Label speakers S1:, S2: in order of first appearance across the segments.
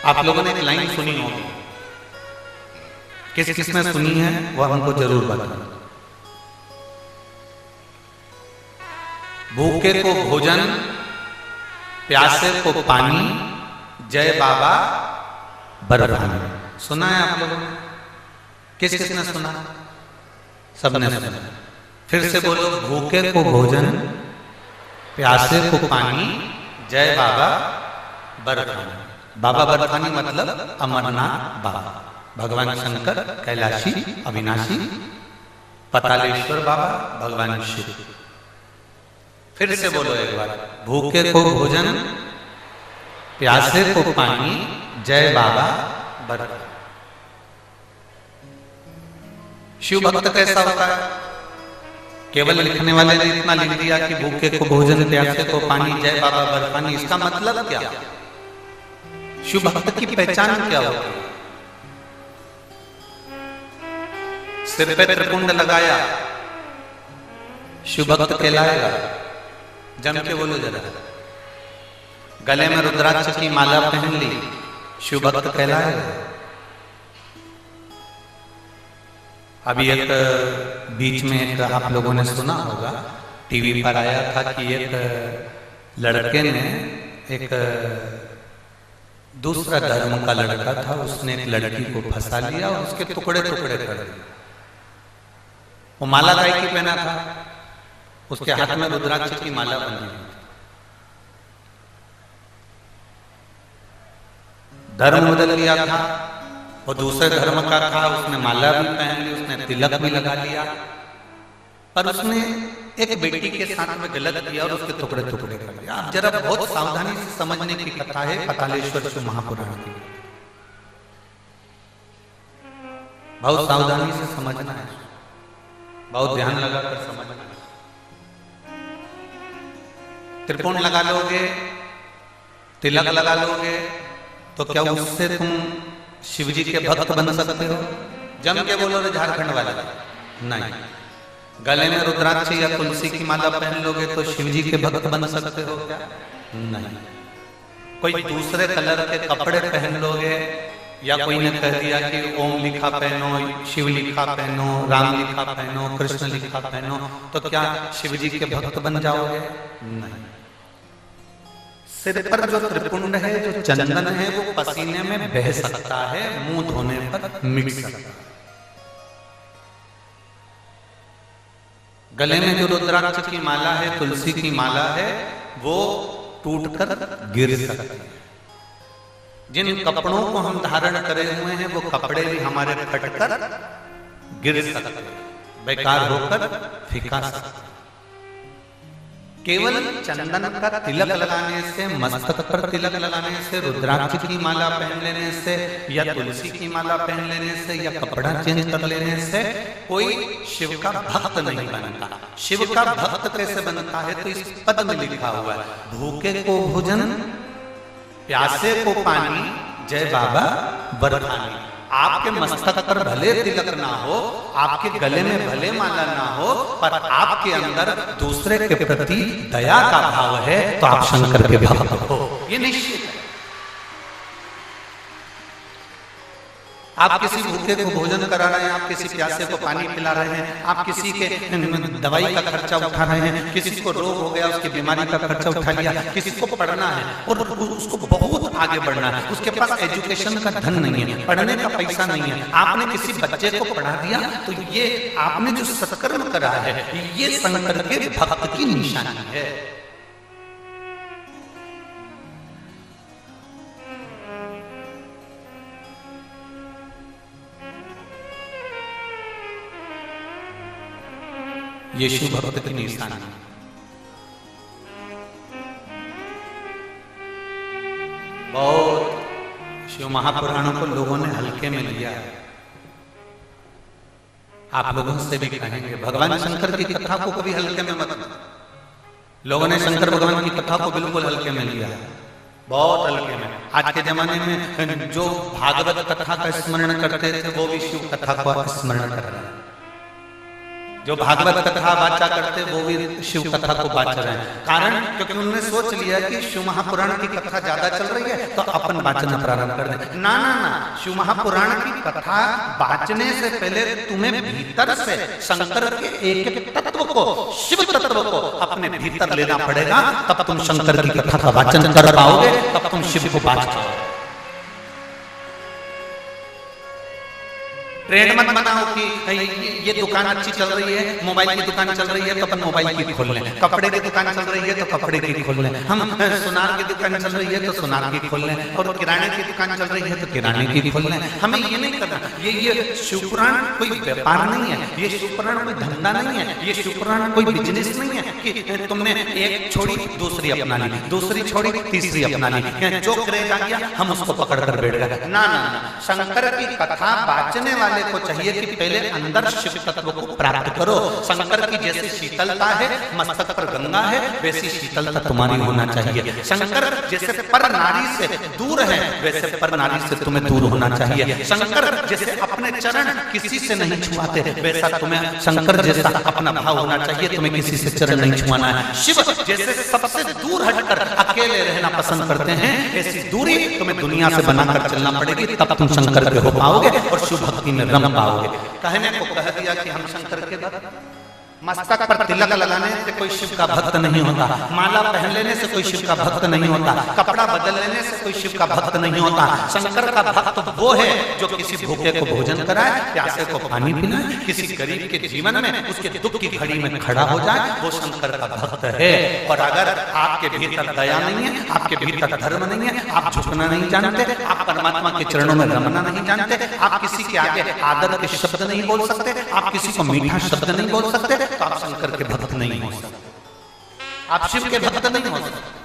S1: आप लोगों ने एक लाइन सुनी होगी, किस किसने सुनी है वह हमको जरूर बताएं। भूखे को भोजन, प्यासे को पानी, जय बाबा बरफानी। सुना है आप लोगों ने? किस किसने सुना? सबने सुना। फिर से बोलो, भूखे को भोजन, प्यासे को पानी, जय बाबा बरफानी। बाबा बरफानी मतलब अमरनाथ बाबा, भगवान शंकर कैलाशी अविनाशी, पतालेश्वर बाबा भगवान शिव। फिर से बोलो एक बार, भूखे को भोजन, प्यासे को पानी, जय बाबा बरफानी। शिव भक्त कैसा होता है? केवल लिखने वाले ने इतना लिख दिया कि भूखे को भोजन, प्यासे को पानी, जय बाबा बरफानी। इसका मतलब क्या? शिव भक्त की पहचान क्या होती है? सिर पे त्रिपुंड लगाया, शिव भक्त कहलाएगा? जम के बोलो जरा। गले में रुद्राक्ष की माला पहन ली, शिव भक्त कहलाएगा? अभी एक बीच में एक आप लोगों ने सुना होगा, टीवी पर आया था कि एक लड़के ने, एक दूसरा धर्म का लड़का था, उसने एक लड़की को फंसा लिया और उसके टुकड़े टुकड़े कर दिए। वो माला गाय की पहना था, उसके हाथ में रुद्राक्ष की माला बनी हुई थी। धर्म बदल लिया था, वो दूसरे धर्म का था, उसने माला भी पहन ली, उसने तिलक भी लगा लिया, पर उसने एक बेटी के साथ में गलत किया और उसके टुकड़े टुकड़े कर दिया। आप जरा बहुत सावधानी से समझने की कथा है पतालेश्वर शिव महापुराण की, बहुत सावधानी से समझना है, बहुत ध्यान लगाकर समझना है। त्रिपुंड लगा लोगे, तिलक लगा लोगे, तो क्या उससे तुम शिव जी के भक्त बन सकते हो? जम के बोलो रे झारखंड वाले, नहीं। गले में रुद्राक्ष या तुलसी की माला पहन लोगे तो शिव जी के भक्त बन सकते हो क्या? नहीं। कोई दूसरे कलर के कपड़े पहन लोगे, या कोई ने कह दिया कि ओम लिखा पहनो, शिव लिखा पहनो, राम लिखा पहनो, कृष्ण लिखा पहनो, तो क्या शिव जी के भक्त बन जाओगे? नहीं। सिर पर जो त्रिपुंड है, जो चंदन है, वो पसीने में बह सकता है, मुंह धोने पर मिट सकता है। गले में जो रुद्राक्ष की माला है, तुलसी की माला है, वो टूटकर गिर सकती है। जिन कपड़ों को हम धारण करे हुए हैं, वो कपड़े भी हमारे फटकर गिर सकते हैं, बेकार होकर फिका सकते हैं। केवल चंदन का तिलक लगाने से, मस्तक पर तिलक लगाने से, रुद्राक्ष की माला पहन लेने से, या तुलसी की माला पहन लेने से, या कपड़ा चेंज कर लेने से कोई शिव का भक्त नहीं बनता। शिव का भक्त कैसे बनता है? तो इस पद में लिखा हुआ है, भूखे को भोजन, प्यासे को पानी, जय बाबा बरफानी। आपके मस्तक पर भले तिलक ना हो, आपके गले में भले माला ना हो, पर आपके अंदर दूसरे के प्रति दया का भाव है, तो आप शंकर के भक्त हो, ये निश्चित है। आप किसी भूखे को भोजन करा रहे हैं, आप किसी प्यासे को पानी पिला रहे हैं, आप किसी के दवाई का खर्चा उठा रहे हैं, किसी को रोग हो गया उसकी बीमारी का खर्चा उठा लिया, किसी को पढ़ना है और उसको बहुत आगे बढ़ना है, उसके पास एजुकेशन का धन नहीं है, पढ़ने का पैसा नहीं है, आपने किसी बच्चे को पढ़ा दिया, तो ये आपने जो सत्कर्म करा है, ये शंकर के भक्त की निशानी है। ये शिव भक्त की निशानी है। बहुत शिव महापुराणों को लोगों ने हल्के में लिया है। आप लोगों से भी कहेंगे, भगवान शंकर की कथा को कभी हल्के में मत। लोगों ने शंकर भगवान की कथा को बिल्कुल हल्के में लिया है, बहुत हल्के में। आज के जमाने में जो भागवत कथा का स्मरण करते थे, वो भी शिव कथा का स्मरण कर रहे हैं। जो भागवत कथा वाचा करते वो भी शिव कथा को वाच रहे हैं। कारण क्योंकि उन्होंने सोच लिया कि शिव महापुराण की कथा ज्यादा चल रही है तो अपन वाचना प्रारंभ कर दें। ना ना ना, शिव महापुराण की कथा वाचने से पहले तुम्हें भीतर से शंकर के एक एक तत्व को, शिव तत्व को अपने भीतर लेना पड़ेगा, तब तुम शंकर की कथा का वाचन कर पाओगे, तब तुम शिव को वाच पाओगे। ट्रेंड मत बनाओ कि ये दुकान अच्छी चल रही है, मोबाइल की दुकान चल रही है तो अपन मोबाइल की खोल लें, कपड़े की दुकान चल रही है तो कपड़े की खोल लें, हम सुनार की दुकान चल रही है तो सुनार की खोल लें, और किराने की दुकान चल रही है तो किराने की खोल लें। हमें ये नहीं करना। ये शिवपुराण कोई व्यापार नहीं है, ये शिवपुराण कोई धंधा नहीं है, ये शिवपुराण कोई बिजनेस नहीं है कि तुमने एक छोड़ी दूसरी अपना ली, दूसरी छोड़ी तीसरी अपना ली, जो क्रेज आ गया हम उसको पकड़ कर बैठ गए। ना ना ना, शंकर की कथा वाचने वाले को चाहिए कि पहले अंदर शिव तत्व को प्राप्त करो। शंकर की जैसी शीतलता है, मस्तक पर गंगा है, वैसी शीतलता तुम्हारी होना चाहिए। शंकर जैसे पर नारी से दूर है, वैसे पर नारी से तुम्हें दूर होना चाहिए। शंकर जैसे अपने चरण किसी से नहीं छुआते, वैसा तुम्हें शंकर जैसा अपना भाव होना चाहिए, तुम्हें किसी से चरण नहीं छुआना है। शिव जैसे सबसे दूर हटकर अकेले रहना पसंद करते हैं, ऐसी दूरी तुम्हें दुनिया से बनाकर चलना पड़ेगी, तब तुम शंकर के हो पाओगे और शिव भक्ति में रम पाओगे। कहने को कह दिया कि हम शंकर के भक्त, मस्तक पर तिलक लगाने से कोई शिव का भक्त नहीं होता, माला पहन लेने से कोई शिव का भक्त नहीं होता, कपड़ा बदल लेने से कोई शिव का भक्त नहीं होता। शंकर का भक्त वो है जो किसी भूखे को भोजन कराए, प्यासे को पानी पिलाए, किसी गरीब के जीवन में उसके दुख की घड़ी में खड़ा हो जाए, वो शंकर का भक्त है। और अगर आपके भीतर दया नहीं है, आपके भीतर धर्म नहीं है, आप झुकना नहीं जानते, आप परमात्मा के चरणों में रमना नहीं जानते, आप किसी के आगे आदर के शब्द नहीं बोल सकते, आप किसी को मीठा शब्द नहीं बोल सकते, तो आप शंकर के भक्त नहीं हो सकते, आप शिव के भक्त नहीं हो सकते।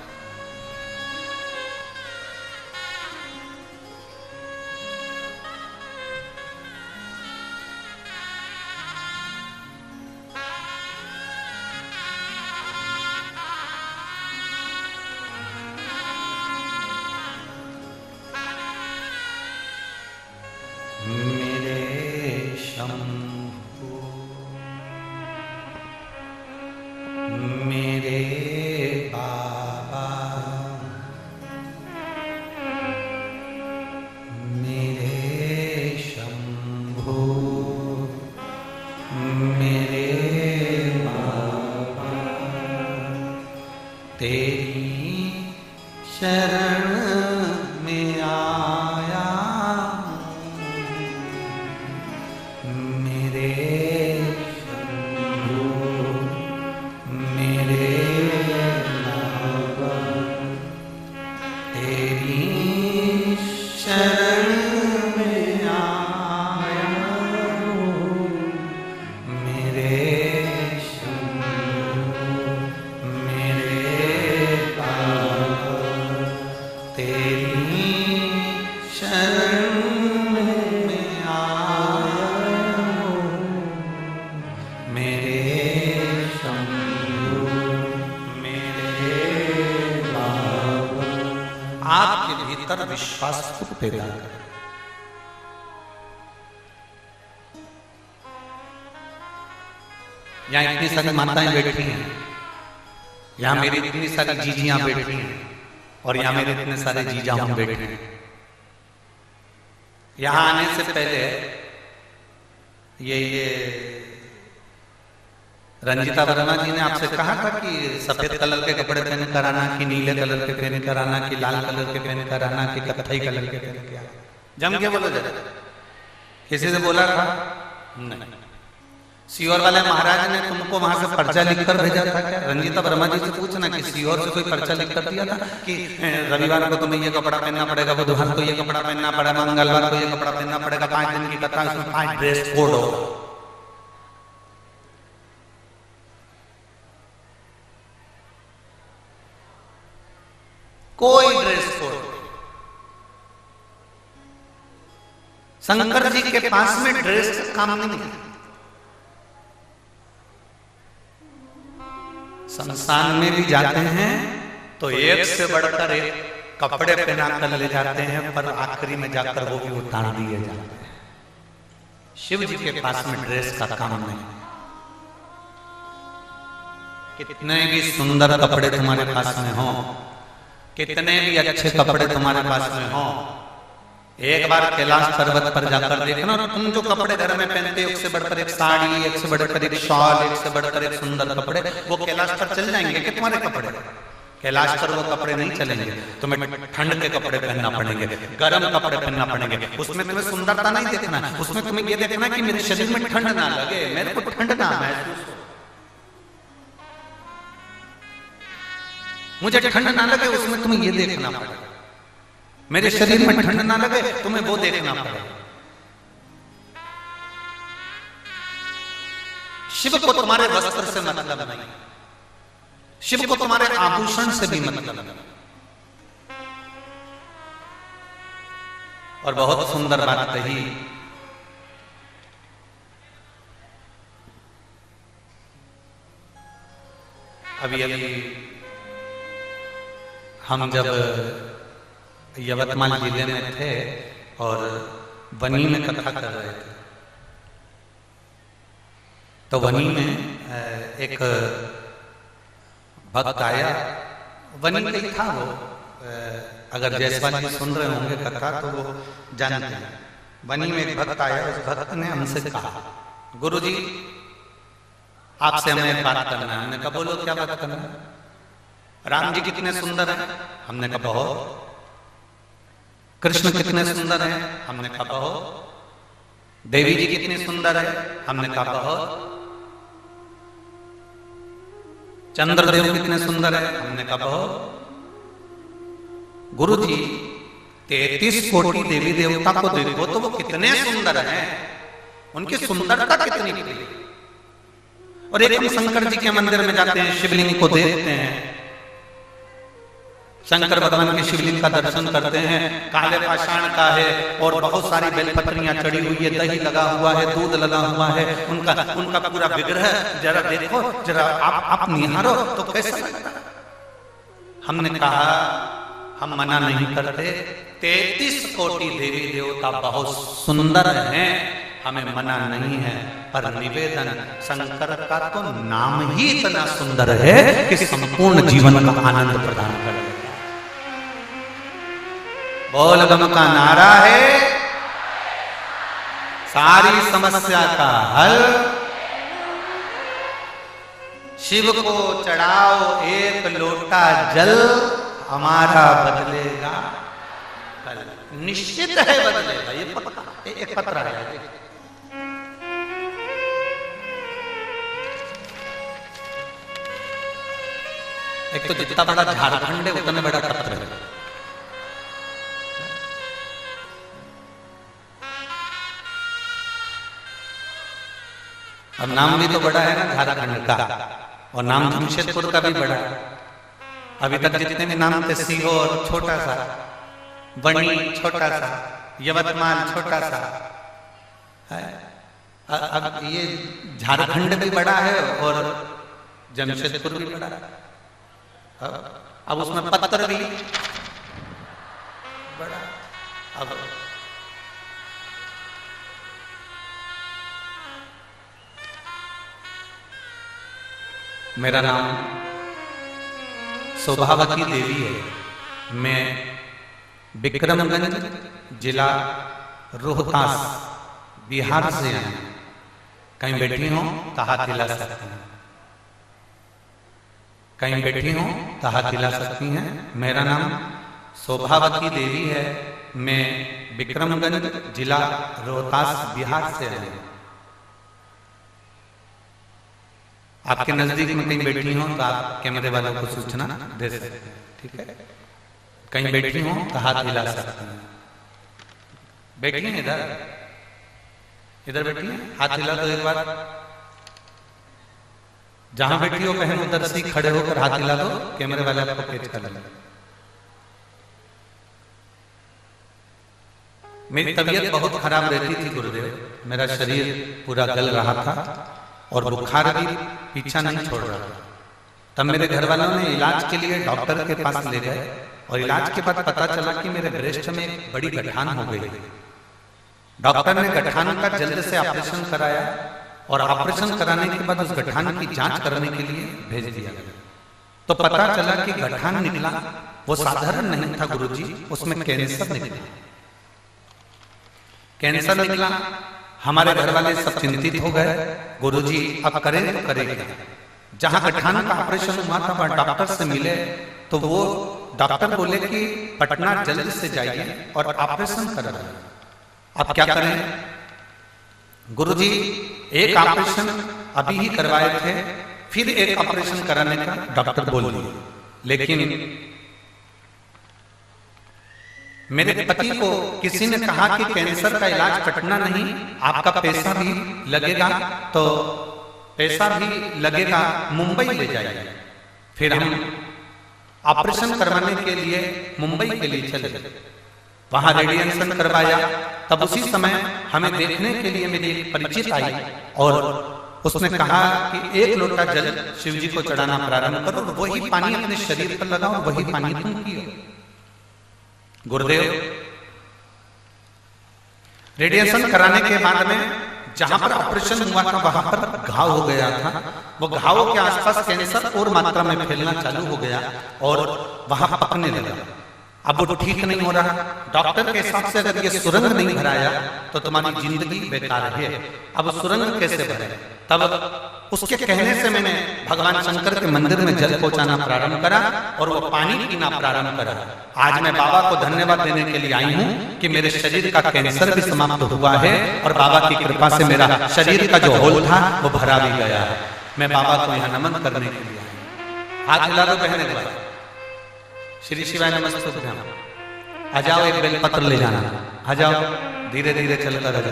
S1: विश्वास को पैदा करें। यहाँ इतनी सारी माताएं बैठी हैं, यहाँ मेरी इतनी सारी जीजियां बैठी हैं, और यहाँ मेरे इतने सारे जीजा हम बैठे हैं। यहाँ आने से पहले ये रंजिता वर्मा जी ने आपसे कहा था कि सफेद कलर के कपड़े पहन कर आना, कि नीले कलर के पहन कर आना, कि लाल कलर के पहन कर आना, कि कत्थई कलर के पहन के आना। जम के बोलो जरा, किसी से बोला था? नहीं। सीहोर वाले महाराज ने तुमको वहां से पर्चा लिखकर भेजा था क्या? रंजिता वर्मा जी से पूछना कि सीहोर से कोई पर्चा लिखकर दिया था कि रविवार को तुम्हें ये कपड़ा पहनना पड़ेगा, बुधवार को ये कपड़ा पहनना पड़ेगा, मंगलवार को ये कपड़ा पहनना पड़ेगा, 5 दिन की कथा, उसमें 5 ड्रेस कोड होगा। कोई ड्रेस कोड। शंकर जी के पास में ड्रेस का काम नहीं है। शमशान में भी जाते हैं तो एक से बढ़कर एक कपड़े पहना कर ले जाते हैं, पर आखिरी में जाकर वो भी उतार दिए जाते हैं। शिव जी के पास में ड्रेस का काम नहीं। कितने भी सुंदर कपड़े तुम्हारे पास में हो, कितने भी अच्छे कपड़े तुम्हारे पास में हो, एक बार कैलाश पर्वत पर जाकर देखना, तुम जो कपड़े घर में पहनते हो, एक से बढ़कर एक साड़ी, एक से बढ़कर एक शॉल, एक से बढ़कर एक सुंदर कपड़े, वो कैलाश पर चल जाएंगे कि तुम्हारे कपड़े? कैलाश पर वो कपड़े नहीं चलेंगे। तुम्हें ठंड के कपड़े पहनना पड़ेंगे, गर्म कपड़े पहनना पड़ेंगे। उसमें तुम्हें सुंदरता नहीं देखना, उसमें तुम्हें ये देखना कि मेरे शरीर में ठंड ना लगे, मेरे को ठंड ना महसूस हो, मुझे ठंड ना लगे, उसमें तुम्हें ये देखना पड़ेगा। मेरे शरीर में ठंड ना लगे, तुम्हें वो देखना पड़ेगा। शिव को तुम्हारे वस्त्र से मतलब नहीं, शिव को तुम्हारे आभूषण से भी मतलब नहीं। और बहुत सुंदर बात कही, अभी हम जब यवतमाल जिले में थे और वनी में कथा कर रहे थे, तो वनी में एक भक्त आया, वनी का ही था वो, अगर जयसवाल जी सुन रहे होंगे कथा तो वो जानते हैं। वनी में एक भक्त आया, उस भक्त ने हमसे कहा, गुरुजी आपसे हमें एक बात करना है। हमने कहा बोलो क्या बात करना है? राम जी कितने सुंदर हैं? हमने कहा बहुत। कृष्ण कितने सुंदर हैं? हमने कहा बहुत। देवी जी कितनी सुंदर है? हमने कहा बहुत। चंद्रदेव कितने सुंदर है? हमने कहा बहुत। गुरु जी 33 कोटि देवी देवता को देखो तो वो कितने सुंदर हैं, उनकी सुंदरता कितनी थी। और एक हम शंकर जी के मंदिर में जाते हैं, शिवलिंग को देखते हैं, शंकर भगवान के शिवलिंग का दर्शन करते हैं, काले पाषाण का है और बहुत सारी बेलपत्रियां चढ़ी हुई है, दही लगा हुआ है, दूध लगा हुआ है, उनका पूरा विग्रह जरा देखो, जरा आप निहारो तो कैसा लगता है? हमने कहा हम मना नहीं करते, 33 कोटि देवी देवता बहुत सुंदर हैं, हमें मना नहीं है, पर निवेदन शंकर का तो नाम ही इतना सुंदर है कि संपूर्ण जीवन का आनंद प्रदान कर देता है। बोलबम का नारा है, सारी समस्या का हल, शिव को चढ़ाओ एक लोटा जल, हमारा बदलेगा कल, निश्चित है बदलेगा, ये पक्का। एक पत्र है, एक तो जितना बड़ा झारखंड है उतना बड़ा पत्र है। अब नाम भी तो बड़ा है ना झारखंड का, और नाम जमशेदपुर का भी बड़ा है। अभी तक जितने भी नाम थे, सीहोर छोटा सा, बनी छोटा सा, यवतमाल छोटा सा, अब ये झारखंड भी बड़ा है और जमशेदपुर भी बड़ा है। अब उसमें पत्र भी बड़ा। अब मेरा नाम शोभावती देवी है, मैं विक्रमगंज जिला रोहतास बिहार से आई। कहीं बैठी हो तो हाथ हिला सकती हैं, कहीं बैठी हो तो हाथ हिला सकती हैं। मेरा नाम शोभावती देवी है, मैं विक्रमगंज जिला रोहतास बिहार से आई। आपके नजदीक में कहीं बैठी हो तो आप कैमरे वालों को सूचना दे सकते हैं, ठीक है? कहीं बैठी हो तो हाथ हिला सकते हैं। बैठी हैं इधर, इधर बैठी हैं, हाथ हिला दो एक बार। जहां बैठी हो बहन उधर से खड़े होकर हाथ हिला दो, कैमरे वाले आपको कैच कर लेंगे। मेरी तबीयत बहुत खराब रहती थी गुरुदेव, मेरा शरीर पूरा गल रहा था और बुखार भी पीछा नहीं छोड़ रहा था। तब मेरे घर वालों ने इलाज के लिए डॉक्टर के पास ले गए और इलाज के बाद पता चला कि मेरे ब्रेस्ट में एक बड़ी गठान हो गई। डॉक्टर ने गठान का जल्द से ऑपरेशन कराया और ऑपरेशन कराने के बाद उस गठान की जांच करने के लिए भेज दिया गया। तो पता चला कि गठान निकला वो साधारण नहीं था गुरुजी, उसमें कैंसर निकला। कैंसर निकला, हमारे घर वाले सब चिंतित हो गए, गुरुजी अब करें तो करें क्या। जहां गठान का ऑपरेशन हुआ था वहां डॉक्टर से मिले तो वो डॉक्टर बोले कि पटना जल्द से जाइए और ऑपरेशन कराइए। अब क्या करें गुरुजी, एक ऑपरेशन अभी ही करवाए थे, फिर एक ऑपरेशन कराने का डॉक्टर बोल दिए। लेकिन मेरे पति को किसी ने कहा कि कैंसर का इलाज पटना नहीं, आपका पैसा भी लगेगा, तो पैसा भी लगेगा, मुंबई ले जाइए। फिर हम ऑपरेशन करवाने के लिए मुंबई के लिए चले, वहां रेडिएशन करवाया। तब उसी समय हमें देखने के लिए मेरी एक परिचित आई और उसने कहा कि एक लोटा जल शिव जी को चढ़ाना प्रारंभ करो, वही पानी अपने शरीर पर लगाओ, वही पानी तुम पियो। गुरुदेव रेडिएशन कराने के बाद में जहां पर ऑपरेशन हुआ था वहां पर घाव हो गया था। वो घावों के आसपास कैंसर और मात्रा में फैलना चालू हो गया और वहां पकने लगा। अब वो ठीक नहीं हो रहा। डॉक्टर के हिसाब से अगर ये सुरंग नहीं भराया तो तुम्हारी जिंदगी बेकार है। अब सुरंग कैसे भरे? तब उसके कहने से मैंने भगवान शंकर के मंदिर में जल पहुंचाना प्रारंभ करा और वो पानी पीना प्रारंभ करा। आज मैं बाबा को धन्यवाद देने के लिए आई हूँ कि मेरे शरीर का कैंसर भी समाप्त हुआ है और बाबा की कृपा से मेरा शरीर का जो होल था वो भरा भी गया है। मैं बाबा को यहाँ नमन करने के लिए आई। हाथ हिला दो बहने के बाद, श्री शिवाय नमस्तुभ्यम। आ जाओ, एक बेलपत्र ले जाना, आ जाओ, धीरे धीरे चलता रह।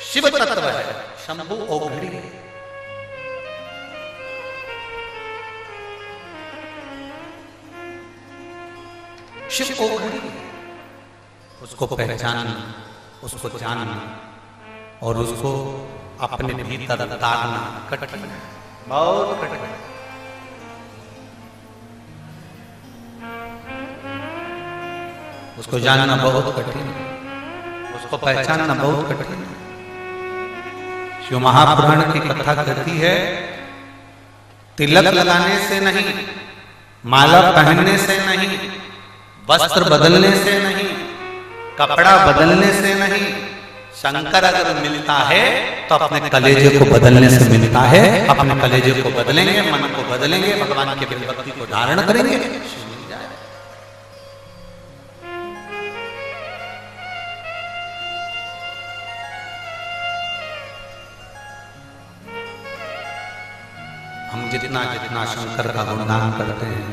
S1: शिव तत्व है, शंभु ओघड़ी है। शिव ओघड़ी, उसको पहचानना, उसको जानना और उसको अपने भीतर उतारना कठिन है, बहुत कठिन है। उसको जानना बहुत कठिन है, उसको पहचानना बहुत कठिन है। शिव महापुराण की कथा कहती है, तिलक लगाने से नहीं, माला पहनने से नहीं, वस्त्र बदलने से नहीं, कपड़ा बदलने से नहीं, शंकर अगर मिलता है तो अपने कलेजे को बदलने से मिलता है। अपने कलेजे को बदलेंगे, मन को बदलेंगे, भगवान के भक्ति को धारण करेंगे, हम जितना जितना शंकर का गुणगान करते हैं,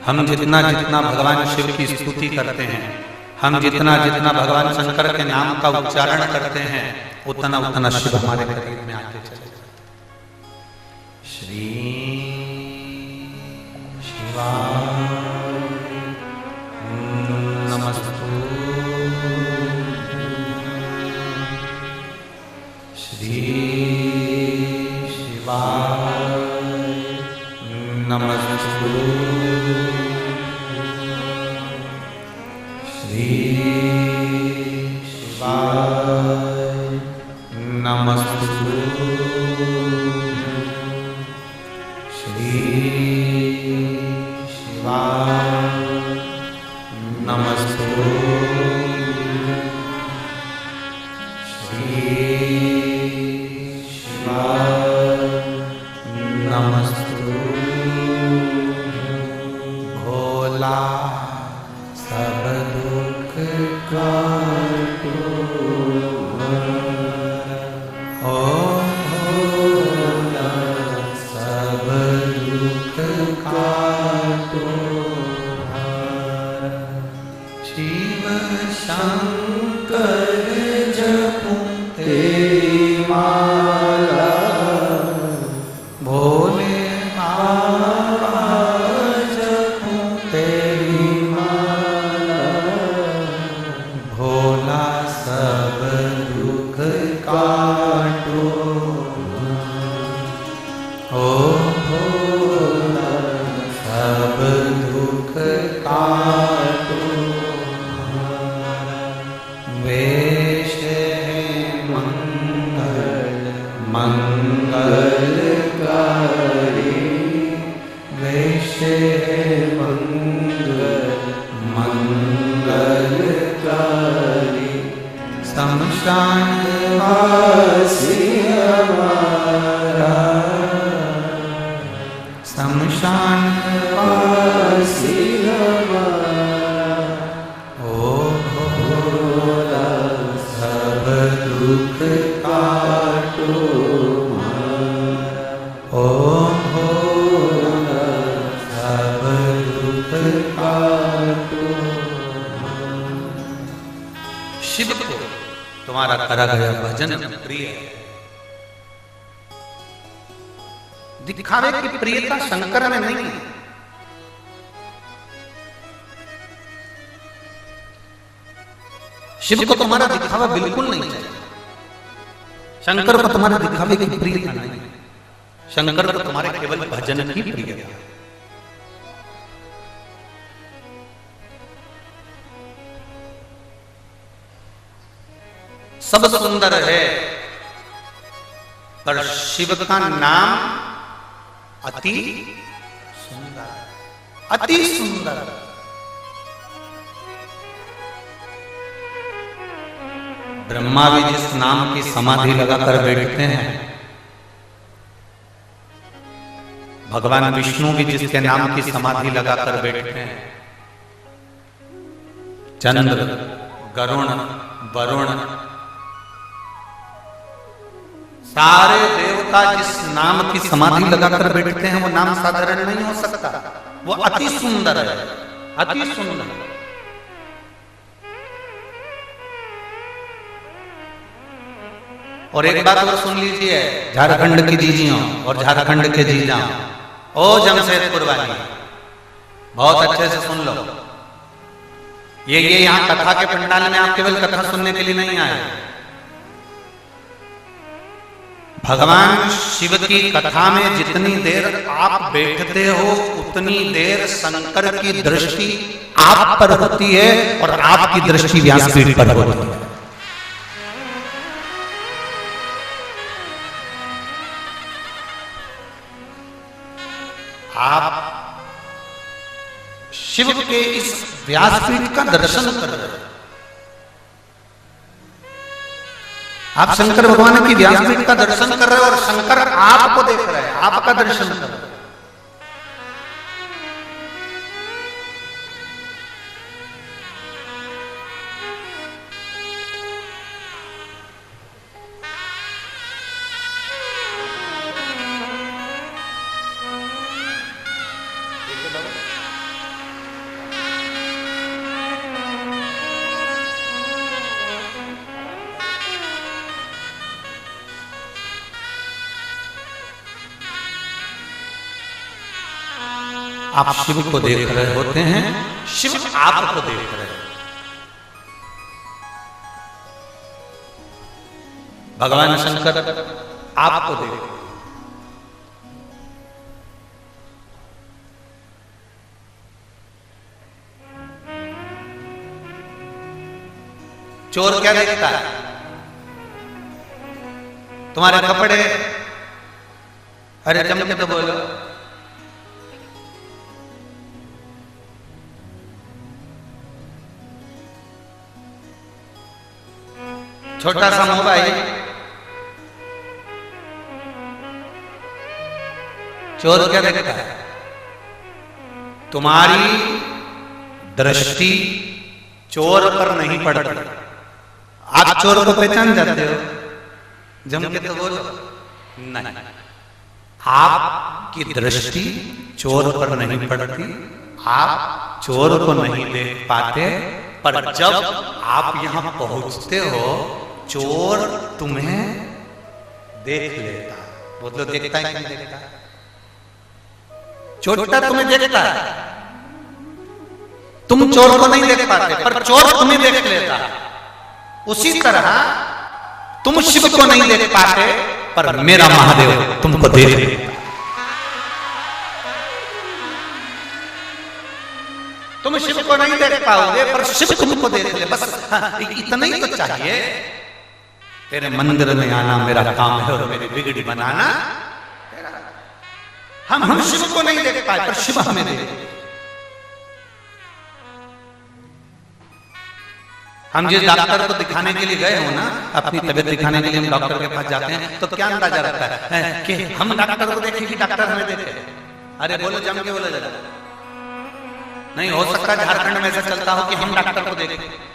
S1: हम जितना जितना भगवान शिव की स्तुति करते हैं, हम जितना जितना भगवान शंकर के नाम का उच्चारण करते हैं, उतना उतना शिव हमारे करीब में आते चले जाते। श्री शिवाय नमस्तु, श्री शिवाय नमस्तु, श्री शिवाय नमस्तु, श्री शिवाय नमस्तु, श्री शिवाय नमस्तु। भोला सब दुख काटो, ओ भोला सब दुख काटो, शिव शंकर जपू तेरी माला, भोले बाबा जपू तेरी माला, भोला सब दुख काटो, ओ भोला सब दुख काटो। वे
S2: मुरारी
S1: शमशान
S2: वासी हमारा,
S1: शमशान
S2: वासी हमारा।
S1: ओ भोला सब दुख काटो हमारा, ओ भोला सब दुख काटो। शिव को तुम्हारा करा गया भजन प्रिय है। दिखावे की प्रियता शंकर में नहीं है। शिव को तुम्हारा दिखावा बिल्कुल नहीं चाहिए। शंकर को तुम्हारे दिखावे की प्रियता नहीं है। शंकर को तुम्हारे केवल भजन की प्रियता है। सब सुंदर है, पर शिव का नाम अति सुंदर, अति सुंदर। ब्रह्मा भी जिस नाम की समाधि लगाकर बैठते हैं, भगवान विष्णु भी जिसके नाम की समाधि लगाकर बैठते हैं, चंद्र, गरुण, वरुण, सारे देवता जिस नाम की समाधि लगाकर बैठते हैं, वो नाम साधारण नहीं हो सकता। वो अति सुंदर है, अति सुंदर। और एक बात और सुन लीजिए, झारखंड की जीजियों और झारखंड के जीजाओं, ओ जमशेदपुर वाली, बहुत अच्छे से सुन लो। ये यहाँ कथा के पंडाल में आप केवल कथा सुनने के लिए नहीं आए। भगवान शिव की कथा में जितनी देर आप बैठते हो, उतनी देर शंकर की दृष्टि आप पर होती है और आपकी दृष्टि व्यासपीठ पर होती है। आप शिव के इस व्यासपीठ का दर्शन कर रहे हो। आप शंकर भगवान की व्यासपीठ का दर्शन कर रहे हो और शंकर आपको देख रहे हैं, आपका दर्शन कर रहे हैं। आप शिव को देख रहे होते हैं, शिव आपको देख रहे हैं। भगवान शंकर आपको देख रहे हैं। चोर क्या देखता है? तुम्हारे कपड़े, अरे चमके तो बोलो। छोटा सा मोबाइल, चोर क्या देखता है? तुम्हारी दृष्टि चोर पर नहीं पड़ती। आप चोर को पहचान जाते हो? जम के तो बोलो। नहीं, आपकी दृष्टि चोर पर नहीं पड़ती, आप चोर को नहीं देख पाते। पर जब आप यहां पहुंचते हो, चोर तुम्हें देख लेता। बोलो, देखता है कि नहीं देखता? छोटा तुम्हें देखता है, तुम चोर को नहीं देख पाते, पर चोर तुम्हें देख लेता। उसी तरह तुम शिव को नहीं देख पाते, पर मेरा महादेव तुमको देख लेता। तुम शिव को नहीं देख पाओगे, पर शिव तुमको देख ले। बस इतना ही तो चाहिए। तेरे मंदिर में आना मेरा काम है और मेरी बिगड़ी बनाना। हम शिव को नहीं देख पाए, पर शिव हमें देख। हम जिस डॉक्टर को दिखाने के लिए गए हो ना, अपनी तबीयत दिखाने के लिए हम डॉक्टर के पास जाते हैं, तो क्या अंदाजा रहता है कि हम डॉक्टर को देखें कि डॉक्टर हमें देखे? अरे बोलो, जम के बोलो जरा। नहीं हो सकता झारखंड में ऐसा चलता हो कि हम डॉक्टर को देखें।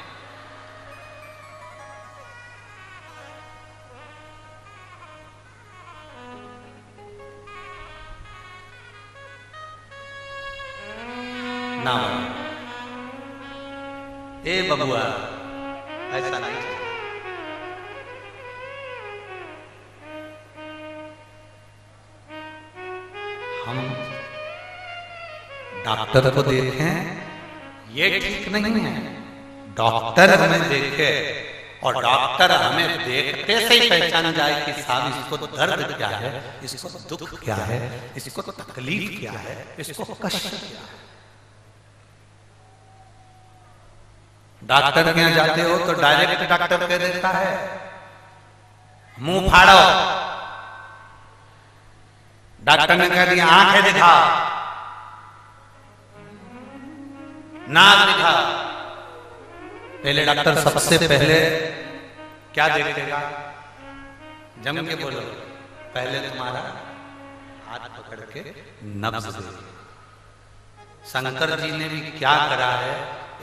S1: ना ए बबुआ, ऐसा नहीं। हम डॉक्टर को देखें ये ठीक नहीं है। डॉक्टर हमें देखे और डॉक्टर हमें देखते से ही पहचान जाए कि साहब इसको दर्द क्या है, इसको दुख क्या है, इसको तकलीफ क्या है, इसको कष्ट क्या है। डॉक्टर के यहाँ जाते हो तो डायरेक्ट डॉक्टर कह देता है मुंह फाड़ो। डॉक्टर ने कह दिया आंखें दिखा, नाक दिखा। पहले डॉक्टर सबसे पहले क्या देखेगा? जम के बोलो, पहले तुम्हारा हाथ पकड़ के नब्ज दे। शंकर जी ने भी क्या करा है,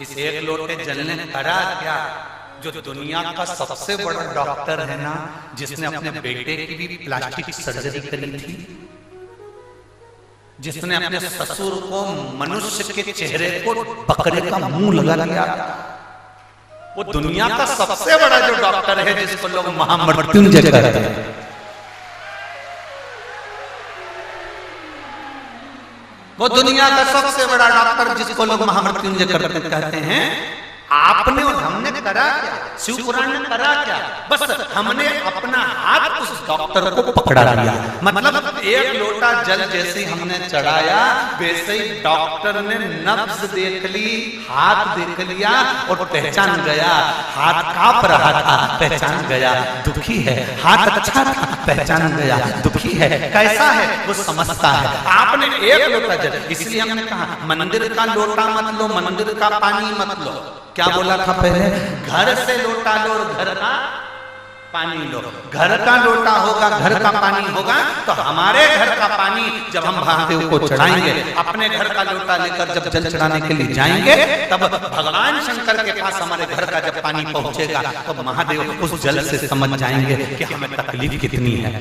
S1: इस एक लोटे जल ने करा क्या? जो दुनिया का सबसे बड़ा डॉक्टर है ना, जिसने अपने बेटे की भी प्लास्टिक सर्जरी करी थी, जिसने अपने ससुर को मनुष्य के चेहरे को बकरे का मुंह लगा लिया, वो दुनिया का सबसे बड़ा जो डॉक्टर है, जिसको लोग महामृत्युंजय कहते हैं। वो दुनिया का सबसे बड़ा डॉक्टर जिसको लोग महामृत्युंजय कहते हैं, आपने और हमने करा क्या? शिव पुराण ने करा क्या? बस हमने अपना हाथ उस डॉक्टर को पकड़ा लिया। मतलब एक लोटा जल जैसे हमने चढ़ाया, वैसे ही डॉक्टर ने नब्ज देख ली, हाथ देख लिया और पहचान गया। हाथ कांप रहा था, पहचान गया दुखी है। हाथ अच्छा था, पहचान गया दुखी है। कैसा है वो समझता है। आपने एक लोटा जल, इसलिए हमने कहा मंदिर का लोटा मत लो, मंदिर का पानी मत लो। क्या बोला था पहले? घर से लोटा लो और घर का पानी लो। घर का लोटा होगा, घर का पानी होगा, तो हमारे घर का पानी जब हम महादेव को चढ़ाएंगे, अपने घर का लोटा लेकर जब जल चढ़ाने के लिए जाएंगे, तब भगवान शंकर के पास हमारे घर का जब पानी पहुंचेगा, तो महादेव उस जल से समझ जाएंगे कि हमें तकलीफ कितनी है।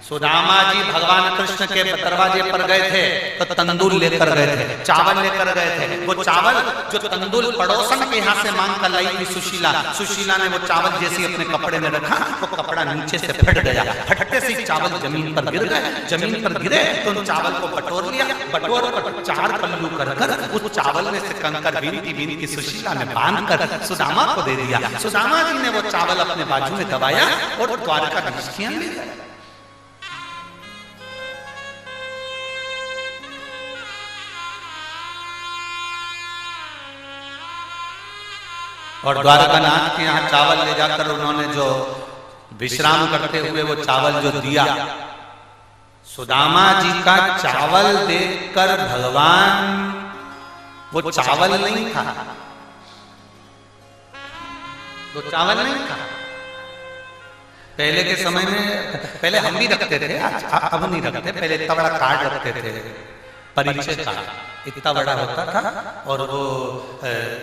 S1: सुदामा जी भगवान कृष्ण के दरवाजे पर गए थे, तो तंदूर लेकर गए थे, चावल लेकर गए थे। वो चावल जो तंदूर पड़ोसन के यहाँ से मांग कर लाई थी सुशीला, सुशीला ने वो चावल जैसे अपने कपड़े में रखा, वो कपड़ा नीचे से फट गया। फटते से चावल जमीन पर गिर गए। जमीन पर गिरे तो उन चावल को बटोर लिया, बटोर कर चार पल्लू कर उस चावल में से कंकर बीनती बीनती सुशीला ने बांध कर सुदामा को दे दिया। सुदामा जी ने वो चावल अपने बाजू में दबाया और द्वारकाधीश ले गए। और द्वारकानाथ के यहाँ चावल ले जाकर उन्होंने जो विश्राम करते हुए वो चावल जो दिया, सुदामा जी का चावल देखकर भगवान वो चावल नहीं खा, वो चावल नहीं खा। पहले के समय में, पहले हम भी रखते थे, अब नहीं रखते, पहले इतना बड़ा कार्ड रखते थे, परिचय कार्ड इतना बड़ा होता था, और वो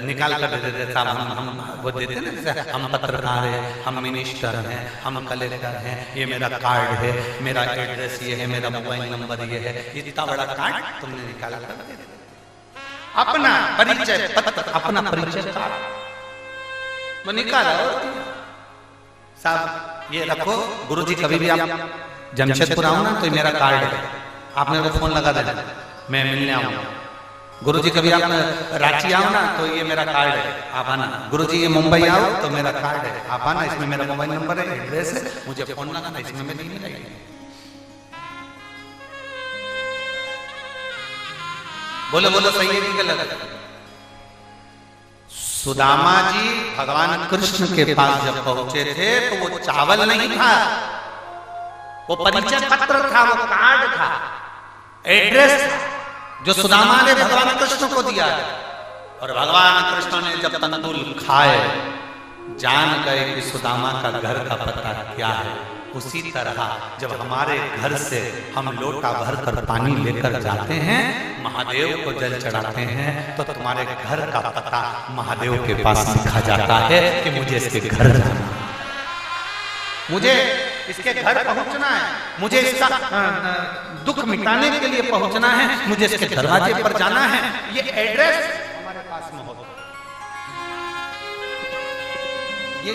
S1: निकाल कर देते थे। हम वो देते ना, जैसे हम पत्रकार हैं, हम मिनिस्टर हैं, हम कलेक्टर हैं, ये मेरा कार्ड है, मेरा एड्रेस ये है, मेरा मोबाइल नंबर ये है। इतना बड़ा कार्ड तुमने निकाला कर दे, अपना परिचय पत्र, अपना परिचय कार्ड वो निकाला और साहब ये रखो। गुरुजी कभी भी आप जमशेदपुर आओ ना तो मेरा कार्ड है, आप मेरे को फोन लगा देना, मैं मिलने आऊंगा। गुरुजी कभी आप रांची आओ ना तो ये मेरा कार्ड है, आप आना। गुरुजी ये मुंबई आओ तो मेरा कार्ड है, आप आना, इसमें मेरा मोबाइल नंबर है, एड्रेस है, मुझे फोन लगाना, इसमें मेरी ईमेल आईडी है। बोलो बोलो सही है कि गलत है? सुदामा जी भगवान कृष्ण के पास जब पहुंचे थे तो वो चावल नहीं था, वो परिचय पत्र था, वो कार्ड था, एड्रेस था, जो सुदामा ने भगवान कृष्ण को दिया है। और भगवान कृष्ण ने जब तंदूल खाए, जान गए कि सुदामा का घर का पता क्या है, उसी तरह जब हमारे घर से हम लोटा भर कर पानी लेकर जाते हैं, महादेव को जल चढ़ाते हैं, तो तुम्हारे घर का पता महादेव के पास लिखा जाता है कि मुझे इसके घर जाना है, मुझे इसके घर पहुंचना है, मुझे इसका दुख मिटाने के लिए पहुंचना है, मुझे इसके दरवाजे पर जाना है। ये एड्रेस हमारे पास में होगा। ये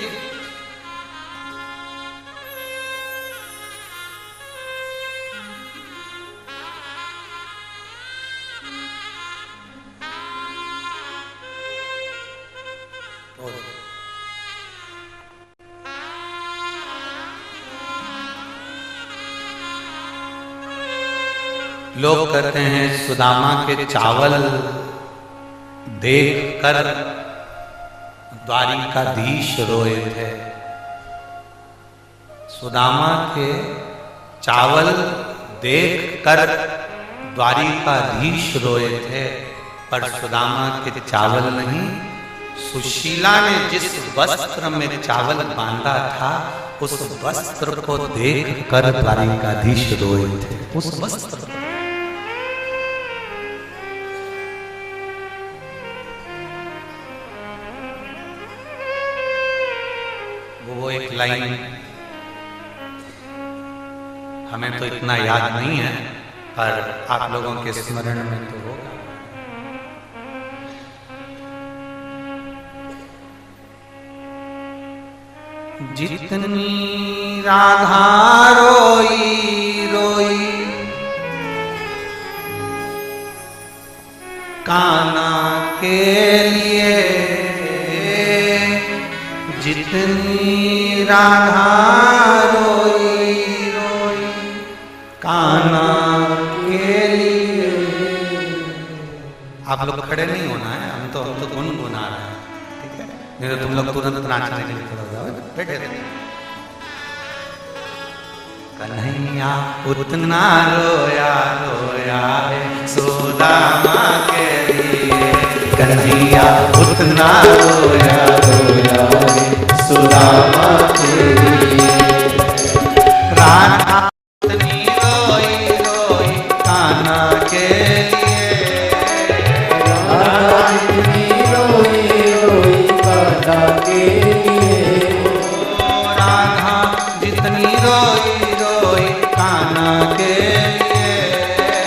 S1: लोग कहते हैं सुदामा के चावल देख कर द्वारिकाधीश रोए थे। सुदामा के चावल देख कर द्वारिकाधीश रोए थे, पर सुदामा के चावल नहीं, सुशीला ने जिस वस्त्र में चावल बांधा था, उस वस्त्र को देख कर द्वारिकाधीश रोए थे। उस वस्त्र वो एक लाइन हमें तो इतना याद नहीं है, पर आप लोगों के स्मरण में तो होगा। जितनी राधा रोई रोई कान्हा के लिए, जितनी राधा रोई रोई कान्हा के लिए। आप लोग खड़े नहीं होना है, हम तो गुनगुना रहे हैं, ठीक है? नहीं तो तुम लोग तुरंत नाचने के लिए खड़े हो जाओ, बैठे रहे। कन्हैया उतना रोया रोया है सुदामा के लिए, कन्हैया उतना रोया रोया है सुदामा के लिए। राधा उतनी रोई रोई कान्हा के लिए,
S2: राधा जितनी रोई रोई कान्हा के लिए,
S1: राधा जितनी रोई रोई कान्हा के लिए,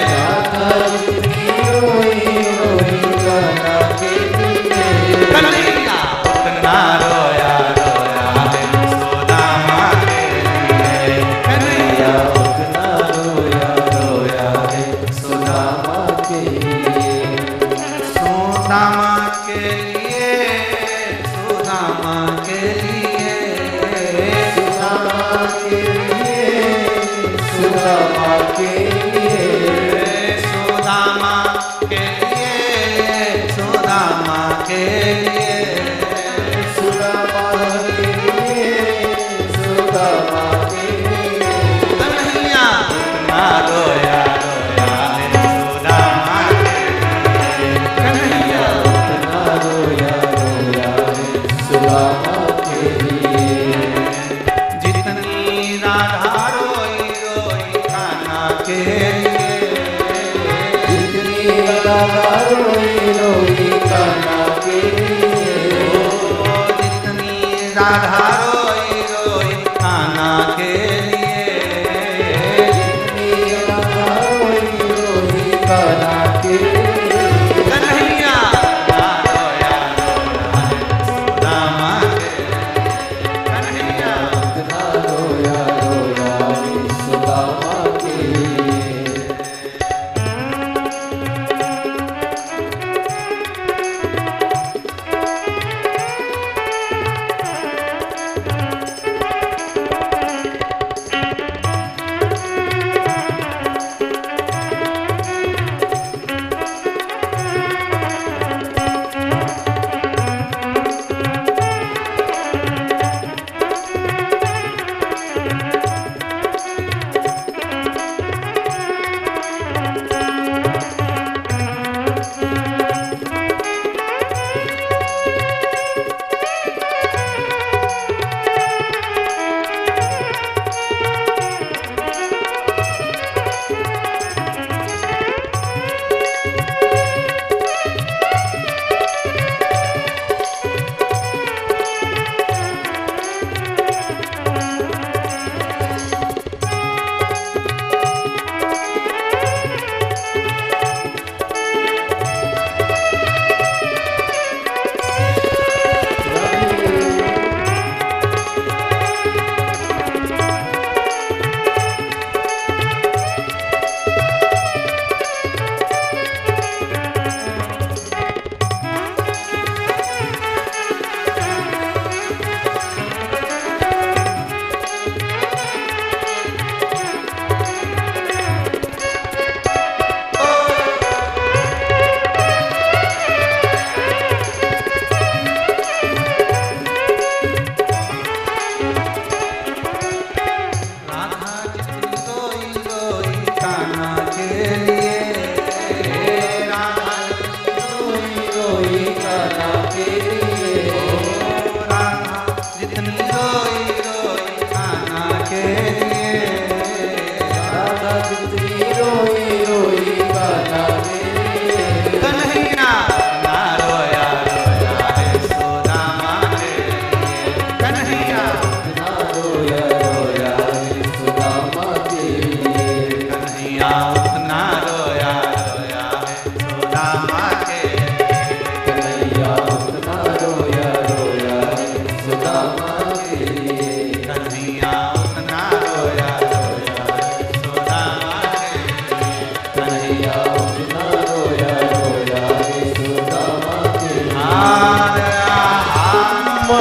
S2: राधा जितनी रोई रोई कान्हा के लिए।
S1: कन्हैया उतना रोया रोया है सुदामा के लिए, कन्हैया
S2: उतना रोया रोया है सुदामा के लिए।
S1: सुदामा के लिए, सुदामा के लिए,
S2: सुदामा के लिए, सुदामा के लिए,
S1: सुदामा के लिए, सुदामा के लिए,
S2: सुदामा के लिए, सुदामा के लिए।
S1: कन्हैया उतना रोया रोया है सुदामा के लिए, कन्हैया
S2: उतना रोया रोया है सुदामा के लिए।
S1: जितनी राधा रोई रोई कान्हा के लिए,
S2: जितनी राधा रोई रोई कान्हा के लिए,
S1: जितनी राधा रोई रोई कान्हा के लिए,
S2: जितनी राधा रोई रोई कान्हा के लिए।
S1: कन्हैया रोया रोया है सुदामा के लिए, कन्हैया
S2: उतना रोया रोया है सुदामा के लिए।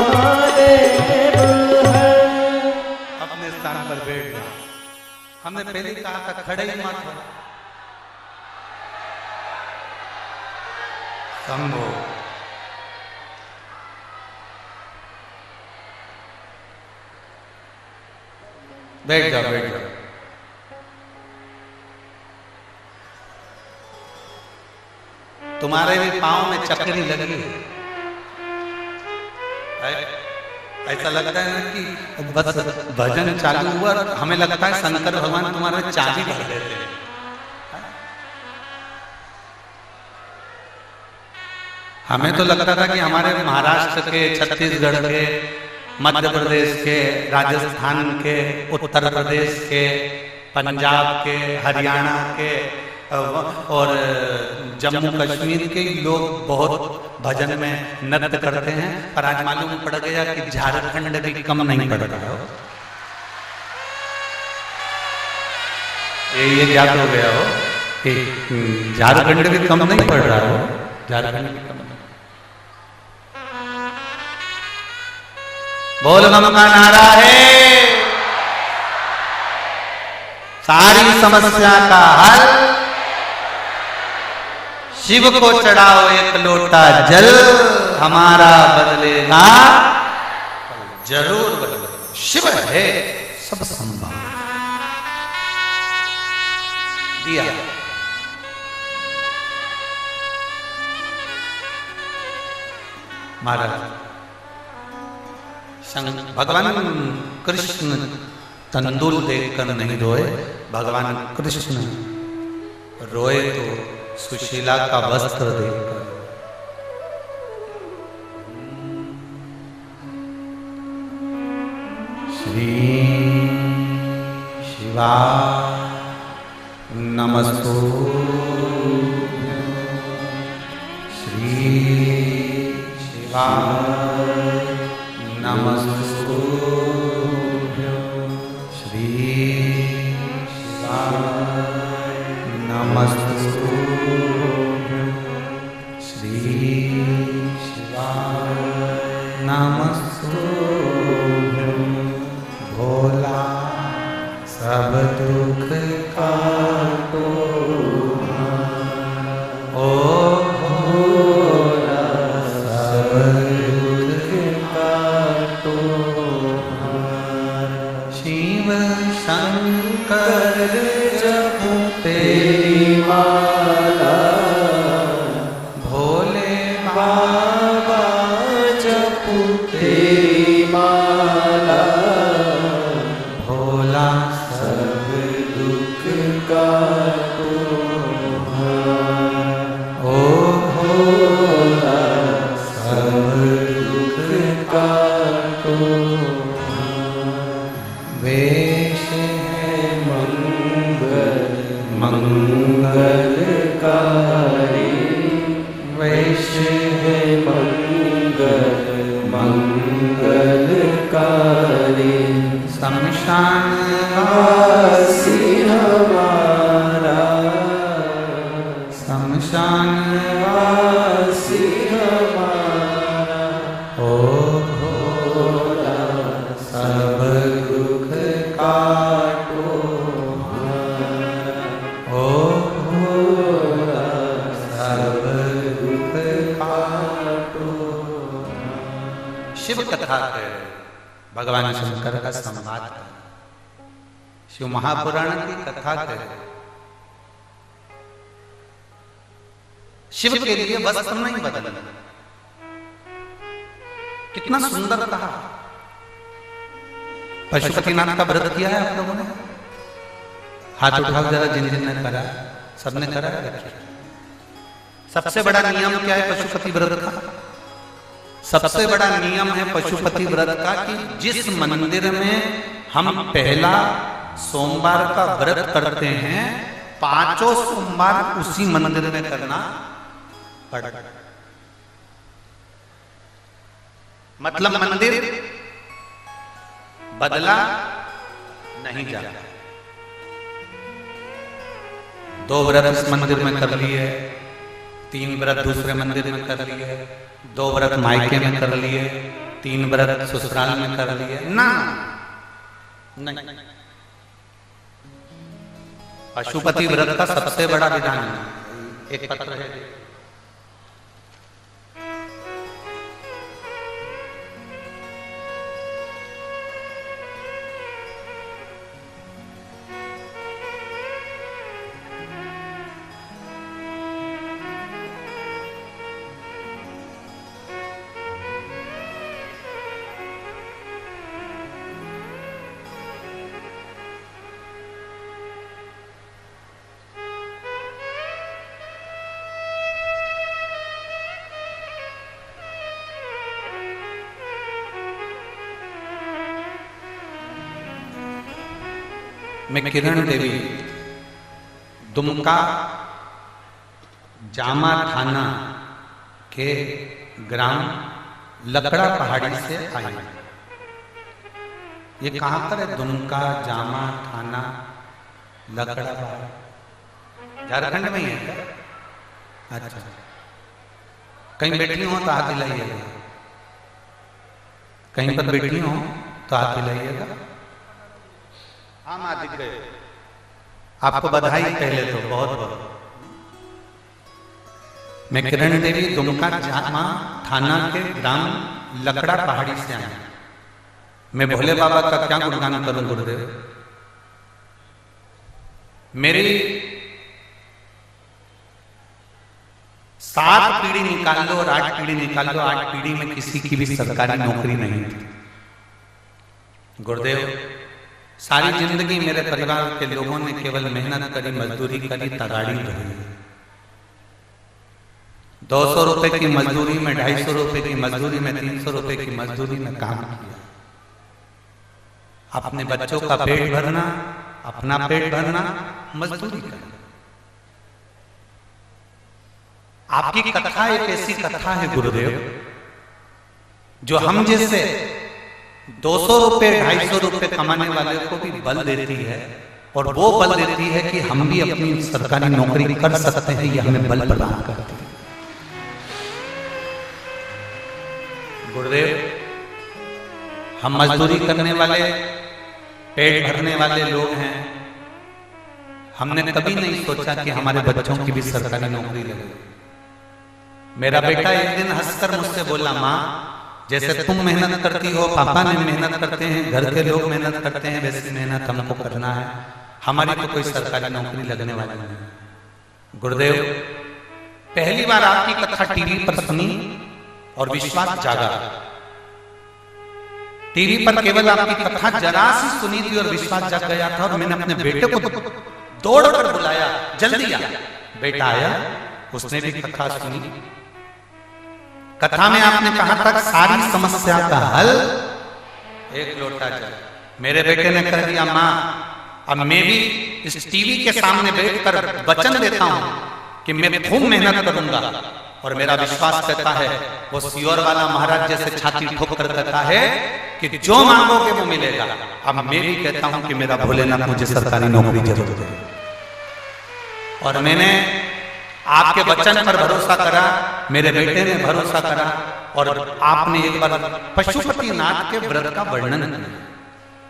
S2: महादेव है।
S1: अपने स्थान पर बैठ जाओ। हमने पहले कहा था खड़े ही मत हो। शंभो। बैठ जाओ, बैठ जाओ। तुम्हारे भी पांव में चक्री लगी है। ऐसा लगता है ना कि बस भजन चालू हुआ, हमें लगता है शंकर भगवान तुम्हारे चाबी भर देते हैं। हमें तो लगता था कि हमारे महाराष्ट्र के, छत्तीसगढ़ के, मध्य प्रदेश के, राजस्थान के, उत्तर प्रदेश के, पंजाब के, हरियाणा के और जम्मू कश्मीर के लोग बहुत भजन में नृत्य करते हैं, पर आज मालूम पड़ गया कि झारखंड भी कम नहीं पड़ रहा हो। ये ज्ञात हो गया हो कि झारखंड भी कम नहीं पड़ रहा हो। झारखंड भी कम नहीं। बोल बम का नारा है, सारी समस्या का हल। शिव को चढ़ाओ एक लोटा जल, हमारा बदलेगा जरूर बदलेगा। शिव है सब संभव। दिया महाराज भगवान कृष्ण तंदुल देखकर नहीं रोए, भगवान कृष्ण रोए तो सुशीला का वस्त्र देखकर। श्री शिवा नमस्तु, श्री शिवा नमस्तु, श्री शिवा नमस्तु, श्री शिवा नमस्तु। भोला सब दुख काटो, ओ भोला सब दुख काटो। शिव शंकर जपो तेरी माला, भोले बाबा जपो तेरी माला। भोला सब दुख काटो, ओ भोला सब दुख काटो। वेश है मंगल मंगलकारी, वेश है मंगल मंगलकारी। शमशान वासी हमारा, शमशान वासी हमारा। ओ भोला सब दुख काटो, ओ भोला सब दुख काटो। शिव कथा है भगवान शंकर का संवाद है, शिव महापुराण की कथा है। शिव के लिए वस्त्र नहीं बदलना। कितना सुंदर कहा। पशुपतिनाथ का व्रत किया है आप लोगों ने? हाथ उठाओ जरा, जिन जिन ने करा, सबने करा है। सबसे बड़ा नियम क्या है पशुपति व्रत का? सबसे बड़ा नियम है पशुपति व्रत का कि जिस मंदिर में हम पहला सोमवार का व्रत करते हैं, 5 सोमवार उसी मंदिर में करना पड़ता। मतलब मंदिर बदला नहीं जाता। 2 व्रत इस मंदिर में कर लिए, 3 व्रत दूसरे मंदिर में कर लिए, 2 व्रत मायके में कर लिए, 3 व्रत ससुराल में कर लिए ना, नहीं। पशुपति व्रत का सबसे बड़ा विधान एक पत्र है। मैं किरण देवी दुमका जामा थाना के ग्राम लकड़ा पहाड़ी से आई। ये कहाँ पर है? दुमका जामा थाना लकड़ा पहाड़ी झारखंड में ही है क्या? अच्छा, कहीं बैठी हो तो हाथ हिलाइएगा, कहीं पर बैठी हो तो हाथ हिलाइएगा। हाँ माँ दिख गए, आपको बधाई पहले तो बहुत बहुत। मैं किरण देवी दुमका जामा थाना के ग्राम लकड़ा पहाड़ी से आया। मैं भोले बाबा का क्या गुणगान करूं गुरुदेव। मेरी 7 पीढ़ी निकाल लो और 8 पीढ़ी निकाल लो, 8 पीढ़ी में किसी की भी सरकारी नौकरी नहीं थी गुरुदेव। सारी जिंदगी मेरे परिवार के लोगों ने केवल मेहनत करी, मजदूरी करी, तगाड़ी भरी। 200 रुपए की मजदूरी में, 250 रुपए की मजदूरी में, 300 रुपए की मजदूरी में काम किया। अपने बच्चों का पेट भरना, अपना पेट भरना, मजदूरी करना। आपकी कथा एक ऐसी कथा है गुरुदेव जो हम जैसे 200 रुपए 250 रुपए कमाने वाले को भी बल देती है, और वो बल देती है कि हम भी अपनी सरकारी नौकरी कर सकते हैं। ये हमें बल प्रदान करती है गुरुदेव। हम मजदूरी करने वाले, पेट भरने वाले लोग हैं। हमने कभी नहीं सोचा कि हमारे बच्चों की भी सरकारी नौकरी लगे। मेरा बेटा एक दिन हंसकर मुझसे बोला, माँ जैसे तुम मेहनत करती हो, पापा ने मेहनत करते हैं, घर के लोग मेहनत करते हैं, वैसी मेहनत हमको करना है। हमारी तो कोई सरकारी नौकरी लगने वाली नहीं। गुरुदेव पहली बार आपकी कथा टीवी पर सुनी और विश्वास जागा। टीवी पर केवल आपकी कथा जरा सी सुनी थी और विश्वास जाग गया था, और मैंने अपने बेटे को दौड़कर बुलाया, जल्दी आ। बेटा आया, उसने भी कथा सुनी। कथा में आपने कहा था सारी समस्या का हल एक लोटा जल। मेरे बेटे ने कह दिया, माँ अब मैं भी इस टीवी के सामने बैठकर वचन देता हूं कि मैं खूब मेहनत करूंगा। और मेरा विश्वास कहता है, वो सियोर वाला महाराज जैसे छाती ठोक कर कहता है कि जो मांगोगे वो मिलेगा। अब मैं भी कहता हूं कि मेरा भोलेनाथ मुझे सरकारी नौकरी जरूर दे। और मैंने आपके वचन पर भरोसा करा, मेरे बेटे ने भरोसा करा, और आपने एक बार पशुपतिनाथ के व्रत का वर्णन किया,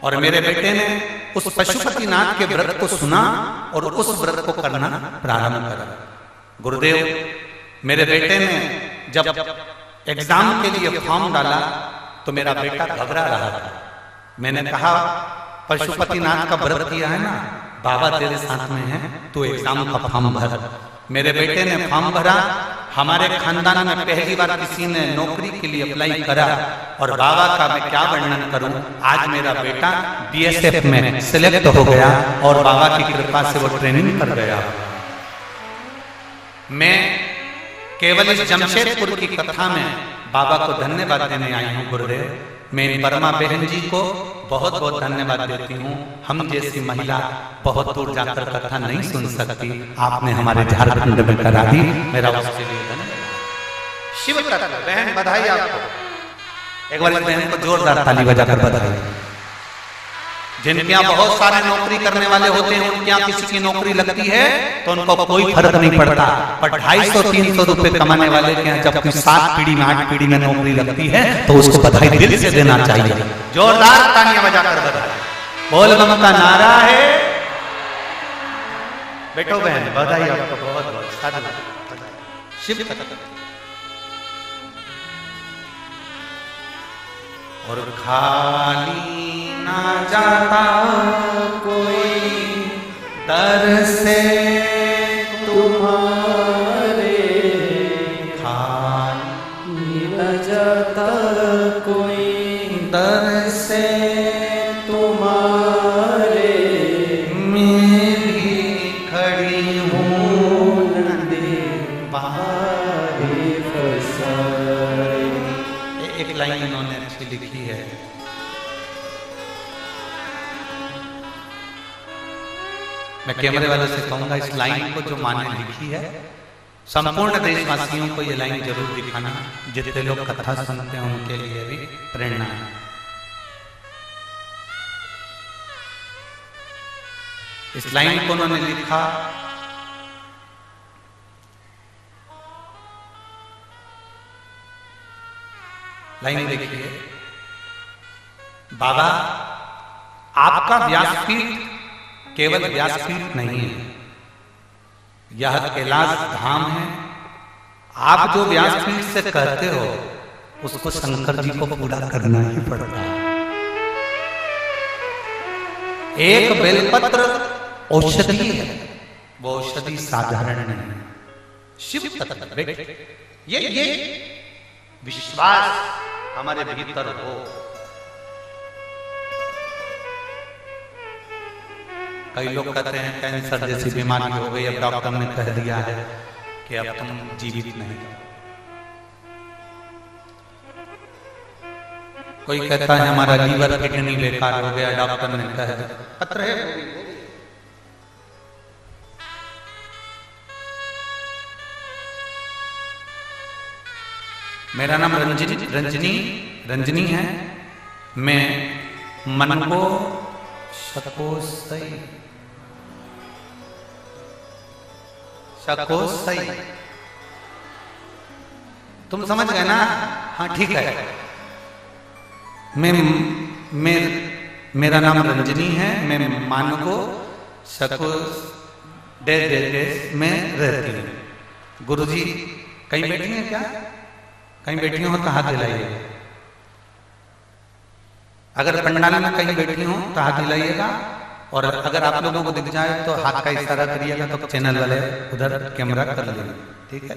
S1: और मेरे बेटे ने उस पशुपतिनाथ के व्रत को सुना और उस व्रत को करना प्रारंभ करा। गुरुदेव मेरे बेटे ने जब एग्जाम के लिए फॉर्म डाला तो मेरा बेटा घबरा रहा था। मैंने कहा, पशुपतिनाथ का व्रत किया है ना, बाबा तेरे साथ में है, तो एग्जाम का फॉर्म भर। मेरे बेटे ने फॉर्म भरा। हमारे खानदान में पहली बार किसी ने नौकरी के लिए अप्लाई करा, और बाबा का मैं क्या वर्णन करूं। आज मेरा बेटा बीएसएफ में सिलेक्ट हो गया और बाबा की कृपा से वो ट्रेनिंग कर गया। मैं केवल इस जमशेदपुर की कथा में बाबा को धन्यवाद देने आई हूँ गुरुदेव। मैं बर्मा बहन जी को बहुत बहुत धन्यवाद देती हूँ। हम जैसी महिला बहुत दूर जाकर कथा नहीं सुन सकती, आपने हमारे झारखंड में करा दी, मेरा उसके लिए धन्यवाद। शिव तत्व बहन बधाई आपको। एक बार इस बहन को जोरदार ताली बजाकर बधाई। जिनके यहाँ बहुत सारे नौकरी करने वाले होते हैं, उनके यहाँ किसी की नौकरी लगती है तो उनको कोई फर्क नहीं पड़ता, पर 250-300 रुपए कमाने वाले के यहाँ जब 7 पीढ़ी में 8 पीढ़ी में नौकरी लगती है तो उसको बधाई दिल से देना चाहिए। जोरदार तालियां बजाकर बधाई। बोल बम का नारा है। बैठो बहन, बधाई आपको बहुत बहुत साधु शिव और खाली ना जाता कोई दर से तुम्हारे, खाली न जाता कोई दर से तुम्हारे, मेरी खड़ी हूँ नदी बाहरी फसाए। एक लाइन इन्होंने अच्छी लिखी है, मैं कैमरे वालों से कहूंगा इस लाइन को जो माने लिखी है, संपूर्ण देशवासियों को ये लाइन जरूर दिखाना, जितने लोग कथा सुनते हैं उनके लिए भी प्रेरणा है। इस लाइन को उन्होंने लिखा लाइन देखिए, बाबा आपका व्यासपीठ केवल व्यासपीठ नहीं है, यह कैलाश धाम है। आप जो व्यासपीठ से कहते हो उसको शंकर जी को पूरा करना ही पड़ता है। एक बेलपत्र औषधि है, वो औषधि साधारण नहीं है, शिव तत्व। ये विश्वास हमारे भीतर हो। कई लोग कहते हैं कैंसर जैसी बीमारी हो गई, अब डॉक्टर ने कह दिया है कि अब तुम जीवित नहीं। कोई कहता है हमारा लीवर किडनी बेकार हो गया, डॉक्टर ने कह दिया, पत्र है। मेरा नाम रंजनी है। मैं मन को शकोसई तुम समझ गए ना? हाँ ठीक है। मेरा नाम रंजनी है। मैं मन को शकोस में रहती हूँ। गुरुजी कहीं बैठी हैं क्या? कहीं बैठी हो तो हाथ दिलाइएगा। अगर पंडाल में कहीं बैठी हो तो हाथ दिलाइएगा, और अगर आप लोगों को दिख जाए तो हाथ का इशारा करिएगा तो चैनल वाले उधर कैमरा कर लेंगे, ठीक है।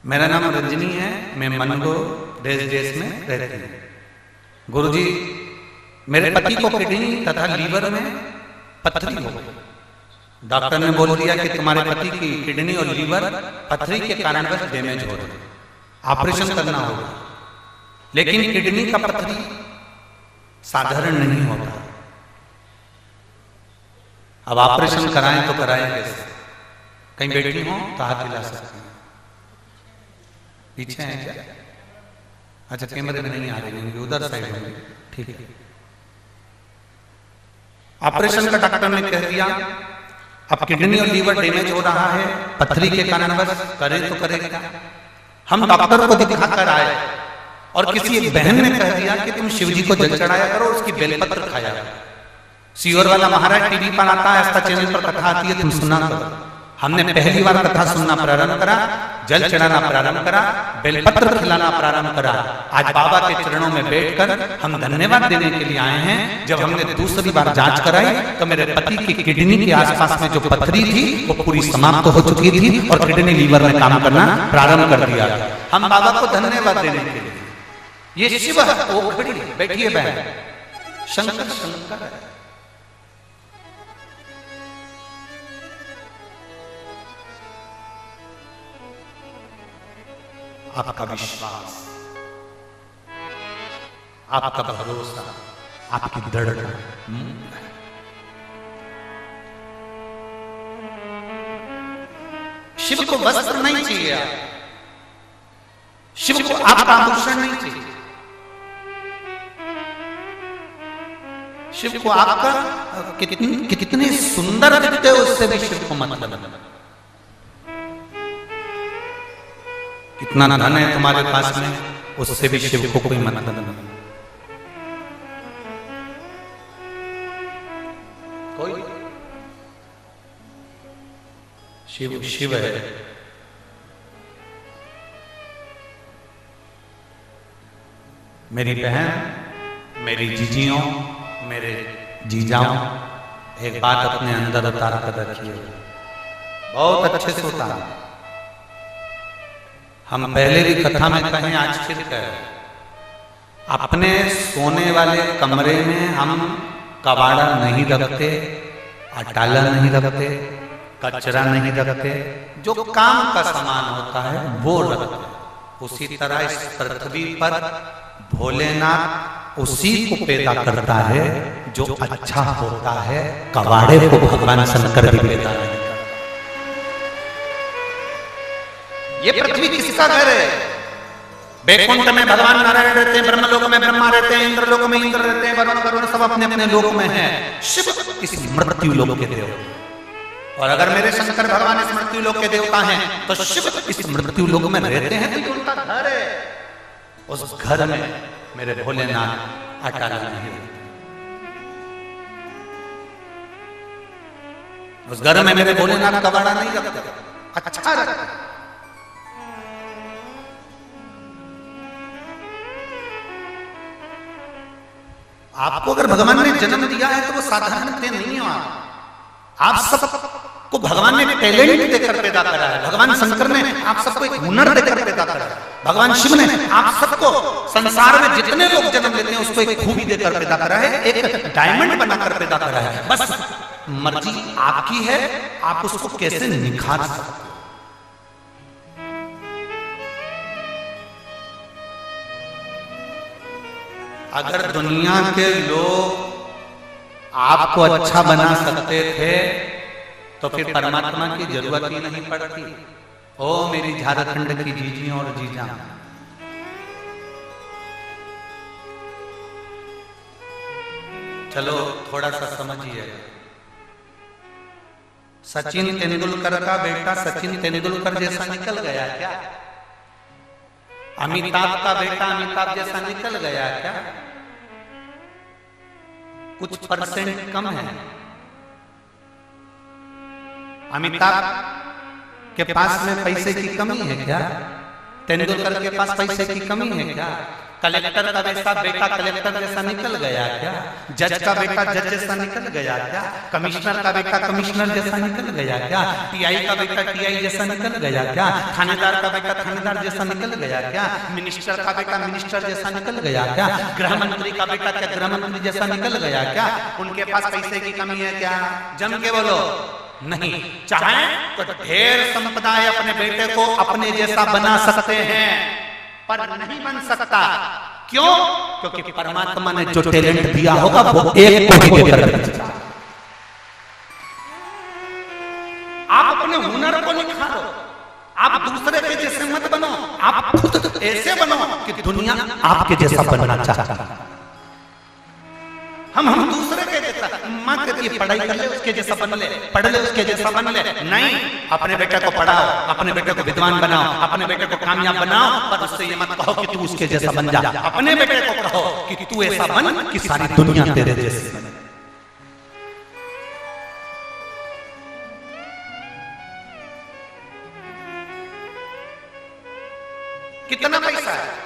S1: मेरा नाम रंजनी है। मैं मनगो देश में रहती हूँ। गुरुजी मेरे पति को किडनी तथा लीवर में पथरी हो गई। डॉक्टर ने बोल दिया कि तुम्हारे पति की किडनी और लीवर पथरी के कारणवश डैमेज हो रहे, ऑपरेशन करना होगा। लेकिन किडनी का पथरी साधारण नहीं होता। अब ऑपरेशन कराएं तो कराएं कैसे? कहीं बैठी हो तो हाथ हिला सकती हैं। पीछे है क्या? अच्छा कैमरे में नहीं आ रही होंगी, उधर साइड होंगे, ठीक है। ऑपरेशन का डॉक्टर ने कह दिया अब किडनी और लीवर डैमेज हो रहा है पथरी के कारण, बस करे तो करे क्या। हम डॉक्टर को दिखाकर आए और किसी एक बहन ने कह दिया कि तुम शिवजी को जल चढ़ाया करो, उसकी बेलपत्र खाया करो। सीवर वाला महाराज टीवी पर आता है, आस्था चैनल पर कथा आती है, तुम सुना करो। हमने पहली बार कथा सुनना प्रारंभ करा, जल चढ़ाना प्रारंभ करा, बेलपत्र खिलाना प्रारंभ करा। आज बाबा के चरणों में बैठकर हम धन्यवाद देने के लिए आए हैं। जब हमने दूसरी बार जांच कराई तो मेरे पति की किडनी के आसपास में जो पथरी थी वो पूरी समाप्त हो चुकी थी और किडनी लीवर में काम करना प्रारंभ कर दिया। हम बाबा को धन्यवाद देने के लिए, ये शिव ओखड़ी बैठिए बहन, शंकर शंकर है। आपका विश्वास, आपका भरोसा, आपकी दृढ़ता। शिव को वस्त्र नहीं चाहिए, शिव को आपका आभूषण नहीं चाहिए। शिव को आपका कितने सुंदर दिखते हो उससे भी शिव को मतलब है। कितना धन है तुम्हारे पास में उससे भी शिव को कोई मतलब नहीं। कोई शिव शिव है। मेरी बहन, मेरी जीजियों, मेरे जीजाओं, एक बात अपने अंदर उतार कर रखिए, बहुत अच्छे से उतार। हम पहले भी कथा में कहें, आज फिर कहें, अपने सोने वाले कमरे में हम कबाड़ा नहीं रखते, अटाला नहीं रखते, कचरा नहीं रखते, जो काम का सामान होता है वो रखते। उसी तरह इस पृथ्वी पर भोलेनाथ उसी को पैदा करता है जो अच्छा होता है। कबाड़े को भगवान शंकर भी पैदा नहीं करता। ये पृथ्वी किसका घर है? बैकुंठ में भगवान नारायण रहते हैं, ब्रह्मलोक में ब्रह्मा रहते हैं, इंद्रलोक में इंद्र रहते हैं, वरुण सब अपने अपने लोक में हैं। शिव इस मृत्यु लोक के देवता, और अगर मेरे शंकर भगवान इस मृत्यु लोक के देवता हैं तो शिव इस मृत्यु लोक में रहते हैं, तो ये उनका घर है। उस घर में मेरे भोलेनाथ अटाला नहीं रहते। उस घर में मेरे भोलेनाथ कबाड़ा नहीं रखते, अच्छा रखते। आपको अगर भगवान ने जन्म दिया है तो वो साधारण नहीं है। आप सबको भगवान ने टैलेंट देकर पैदा करा है। भगवान शंकर ने आप सबको एक हुनर देकर पैदा करा है। भगवान शिव ने आप सबको संसार में जितने लोग जन्म लेते हैं उसको एक खूबी देकर पैदा करा है, एक डायमंड बनाकर पैदा करा है। बस मर्जी आपकी है, आप उसको कैसे निखार सकते हो। अगर दुनिया के लोग आपको अच्छा बना सकते थे तो फिर परमात्मा की जरूरत ही नहीं पड़ती। ओ मेरी झारखंड की जीजियों और जीजा, चलो थोड़ा सा समझिए। सचिन तेंदुलकर का बेटा सचिन तेंदुलकर जैसा निकल गया क्या? अमिताभ का बेटा अमिताभ जैसा निकल गया क्या? कुछ परसेंट कम है। अमिताभ के पास में पैसे की कमी है क्या? तेंदुलकर के पास पैसे की कमी है क्या? कलेक्टर का बेटा कलेक्टर जैसा निकल गया क्या? जज का बेटा जज जैसा निकल गया क्या? कमिश्नर का बेटा कमिश्नर जैसा निकल गया क्या? टीआई का बेटा टीआई जैसा निकल गया क्या? थानेदार का बेटा थानेदार जैसा निकल गया क्या? मिनिस्टर का बेटा मिनिस्टर जैसा निकल गया क्या? गृह मंत्री का बेटा क्या गृह मंत्री जैसा निकल गया क्या? उनके पास पैसे की कमी है क्या? जम के बोलो नहीं। चाहे तो ढेर संपदा अपने बेटे को अपने जैसा बना सकते हैं, पर नहीं बन सकता। क्यों? क्योंकि परमात्मा ने जो टैलेंट दिया होगा वो एक को ही देकर भेजा। आप अपने हुनर को निखारो, आप दूसरे के जैसे मत बनो, आप खुद ऐसे बनो कि दुनिया आपके जैसा बनना चाहता है। हम दूसरे के जैसा मां कहती है पढ़ाई कर ले उसके जैसा बन ले, पढ़ ले उसके जैसा बन ले। नहीं, अपने बेटे को पढ़ाओ, अपने बेटे को विद्वान बनाओ, अपने बेटे को कामयाब बनाओ, पर उससे ये मत कहो कि तू उसके जैसा बन जा। अपने बेटे को कहो कि तू ऐसा बन कि सारी दुनिया तेरे जैसी बने। कितना पैसा है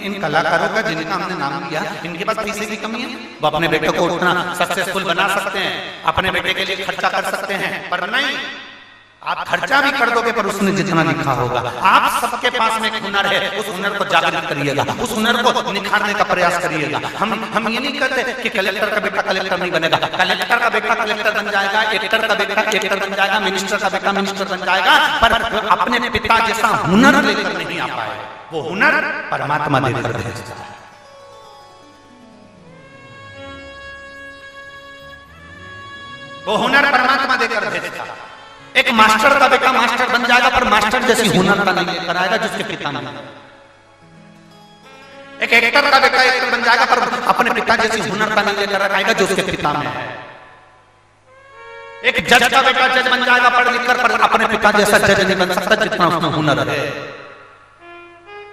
S1: इन कलाकारों का जिनका हमने नाम लिया, इनके पास पैसे की कमी है। वो अपने बेटे को उतना सक्सेसफुल बना सकते हैं, अपने बेटे के लिए खर्चा कर सकते हैं, पर नहीं, आप खर्चा भी कर दोगे पर उसने जितना लिखा होगा। आप सबके पास में एक हुनर है, उस हुनर को जागृत करिएगा, उस हुनर को निखारने का प्रयास करिएगा। हम ये नहीं कहते कि कलेक्टर का बेटा कलेक्टर नहीं बनेगा। कलेक्टर का बेटा कलेक्टर बन जाएगा, एक्टर का बेटा एक्टर बन जाएगा, मिनिस्टर का बेटा मिनिस्टर बन जाएगा, पर अपने पिता जैसा हुनर लेकर नहीं आ पाए। वो हुनर परमात्मा देकर भेजता है। वो हुनर परमात्मा देकर भेजता है। एक मास्टर का बेटा मास्टर बन जाएगा, पर मास्टर जैसी हुनर का नहीं लेकर आएगा जिसके पिता ने। एक एक्टर का बेटा एक्टर बन जाएगा, पर अपने पिता जैसी हुनरता नहीं लेकर आएगा जो उसके पिता में है। एक जज का बेटा जज बन जाएगा पढ़ लिख कर, पर अपने पिता जैसा जज नहीं बन सकता जितना उसमें हुनर है।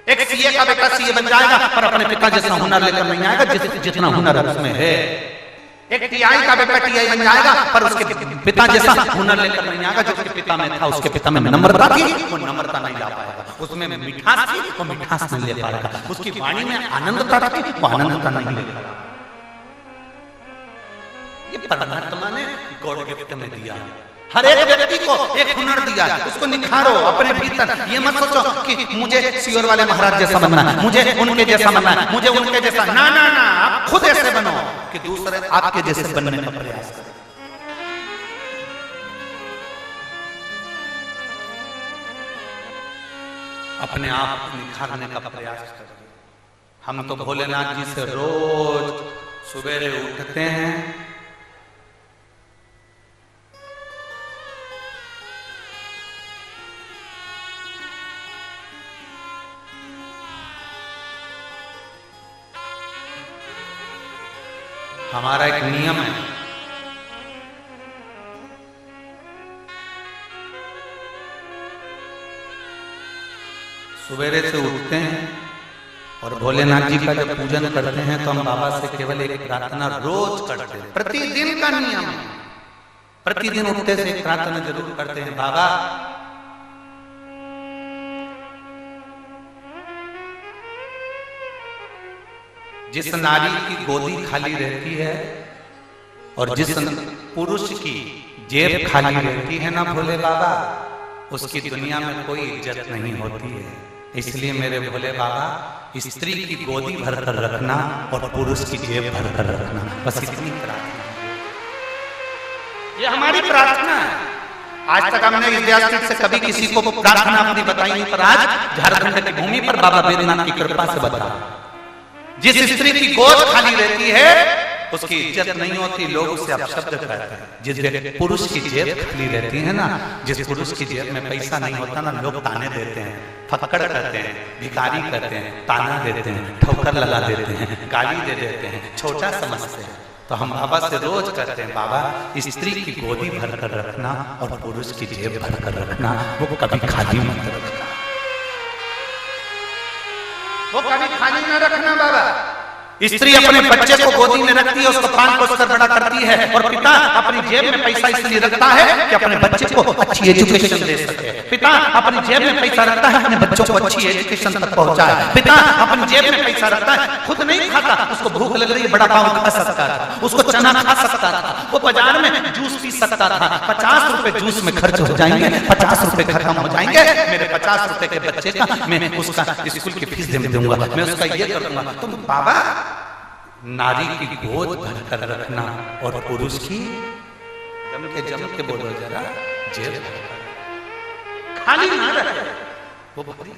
S1: एक सीए का बेटा सीए बन जाएगा, पर अपने पिता जैसा हुनर लेकर नहीं आएगा जितना हुनर उसमें है। एक टीआई का बेटा टीआई बन जाएगा, पर उसके पिता जैसा हुनर लेकर नहीं आएगा जो उसके पिता में था। उसके पिता में नम्रता थी, वो नम्रता नहीं ला पाएगा। उसमें मिठास थी, वो मिठास नहीं ले पाएगा। उसकी वाणी में आनंदता थी, वो आनंदता नहीं ले पाएगा। ये परमात्मा ने गॉड गिफ्ट में दिया। हर एक व्यक्ति को एक हुनर दिया, उसको निखारो अपने भीतर। ये मत सोचो कि मुझे सियोर वाले महाराज जैसा बनना है, मुझे उनके जैसा बनना है, मुझे उनके जैसा। ना ना ना, आप खुद ऐसे बनो कि दूसरे आपके जैसे बनने का प्रयास करें। अपने आप निखारने का प्रयास करें। हम तो भोलेनाथ जी से रोज सुबेरे उठते हैं, हमारा एक नियम है, सुबेरे से उठते हैं और भोलेनाथ जी का जब पूजन करते हैं तो हम बाबा से केवल एक प्रार्थना रोज करते हैं। प्रतिदिन का नियम है, प्रतिदिन उठते से एक प्रार्थना जरूर करते हैं। बाबा जिस नारी की गोदी खाली रहती है और जिस पुरुष की जेब खाली रहती है ना भोले बाबा, उसकी दुनिया में कोई इज्जत नहीं होती है। इसलिए मेरे भोले बाबा स्त्री की गोदी भर कर रखना और पुरुष की जेब भर कर रखना, बस इतनी प्रार्थना। ये हमारी प्रार्थना है। आज तक हमने विद्यार्थी से कभी किसी को प्रार्थना अपनी बताई नहीं, पर आज झारखंड की भूमि पर बाबा बैद्यनाथ की कृपा से बता। जिस स्त्री की गोद खाली रहती है उसकी इज्जत नहीं होती, लोग उसे अपशब्द कहते हैं। जिस पुरुष की जेब खाली रहती है ना, जिस पुरुष की जेब में पैसा नहीं होता ना, लोग ताने देते हैं, फक्कड़ कहते हैं, भिखारी कहते हैं, ताना देते हैं, ठोकर लगा देते हैं, गाली दे देते हैं, छोटा समझते हैं। तो हम बाबा से रोज कहते हैं, बाबा स्त्री की गोदी भर कर रखना और पुरुष की जेब भर कर रखना, वो कभी खाली मत रखना, वो कभी खाली न रखना बाबा। स्त्री अपने बच्चे को गोदी में रखती है, उसको पाल पोस कर बड़ा करती है, और पिता अपनी जेब में पैसा इसलिए रखता है कि अपने बच्चे को अच्छी एजुकेशन दे सके। पिता अपनी जेब में पैसा रखता है अपने बच्चों को अच्छी एजुकेशन तक पहुंचाए। पिता अपनी जेब में पैसा रखता है, खुद नहीं खाता, उसको भूख लग रही है, बड़ा पाव खा सकता था, उसको चना खा सकता था, वो बाजार में जूस पी सकता था। 50 रुपए जूस में खर्च हो जाएंगे, 50 रुपए खत्म हो जाएंगे, मेरे 50 रुपए के बच्चे का मैं उसका स्कूल की फीस दे दूंगा, मैं उसका ये कर दूंगा। तुम बाबा नारी की गोद भर कर रखना और पुरुष की जम के बोलो जरा जेब खाली ना रहे, वो भरी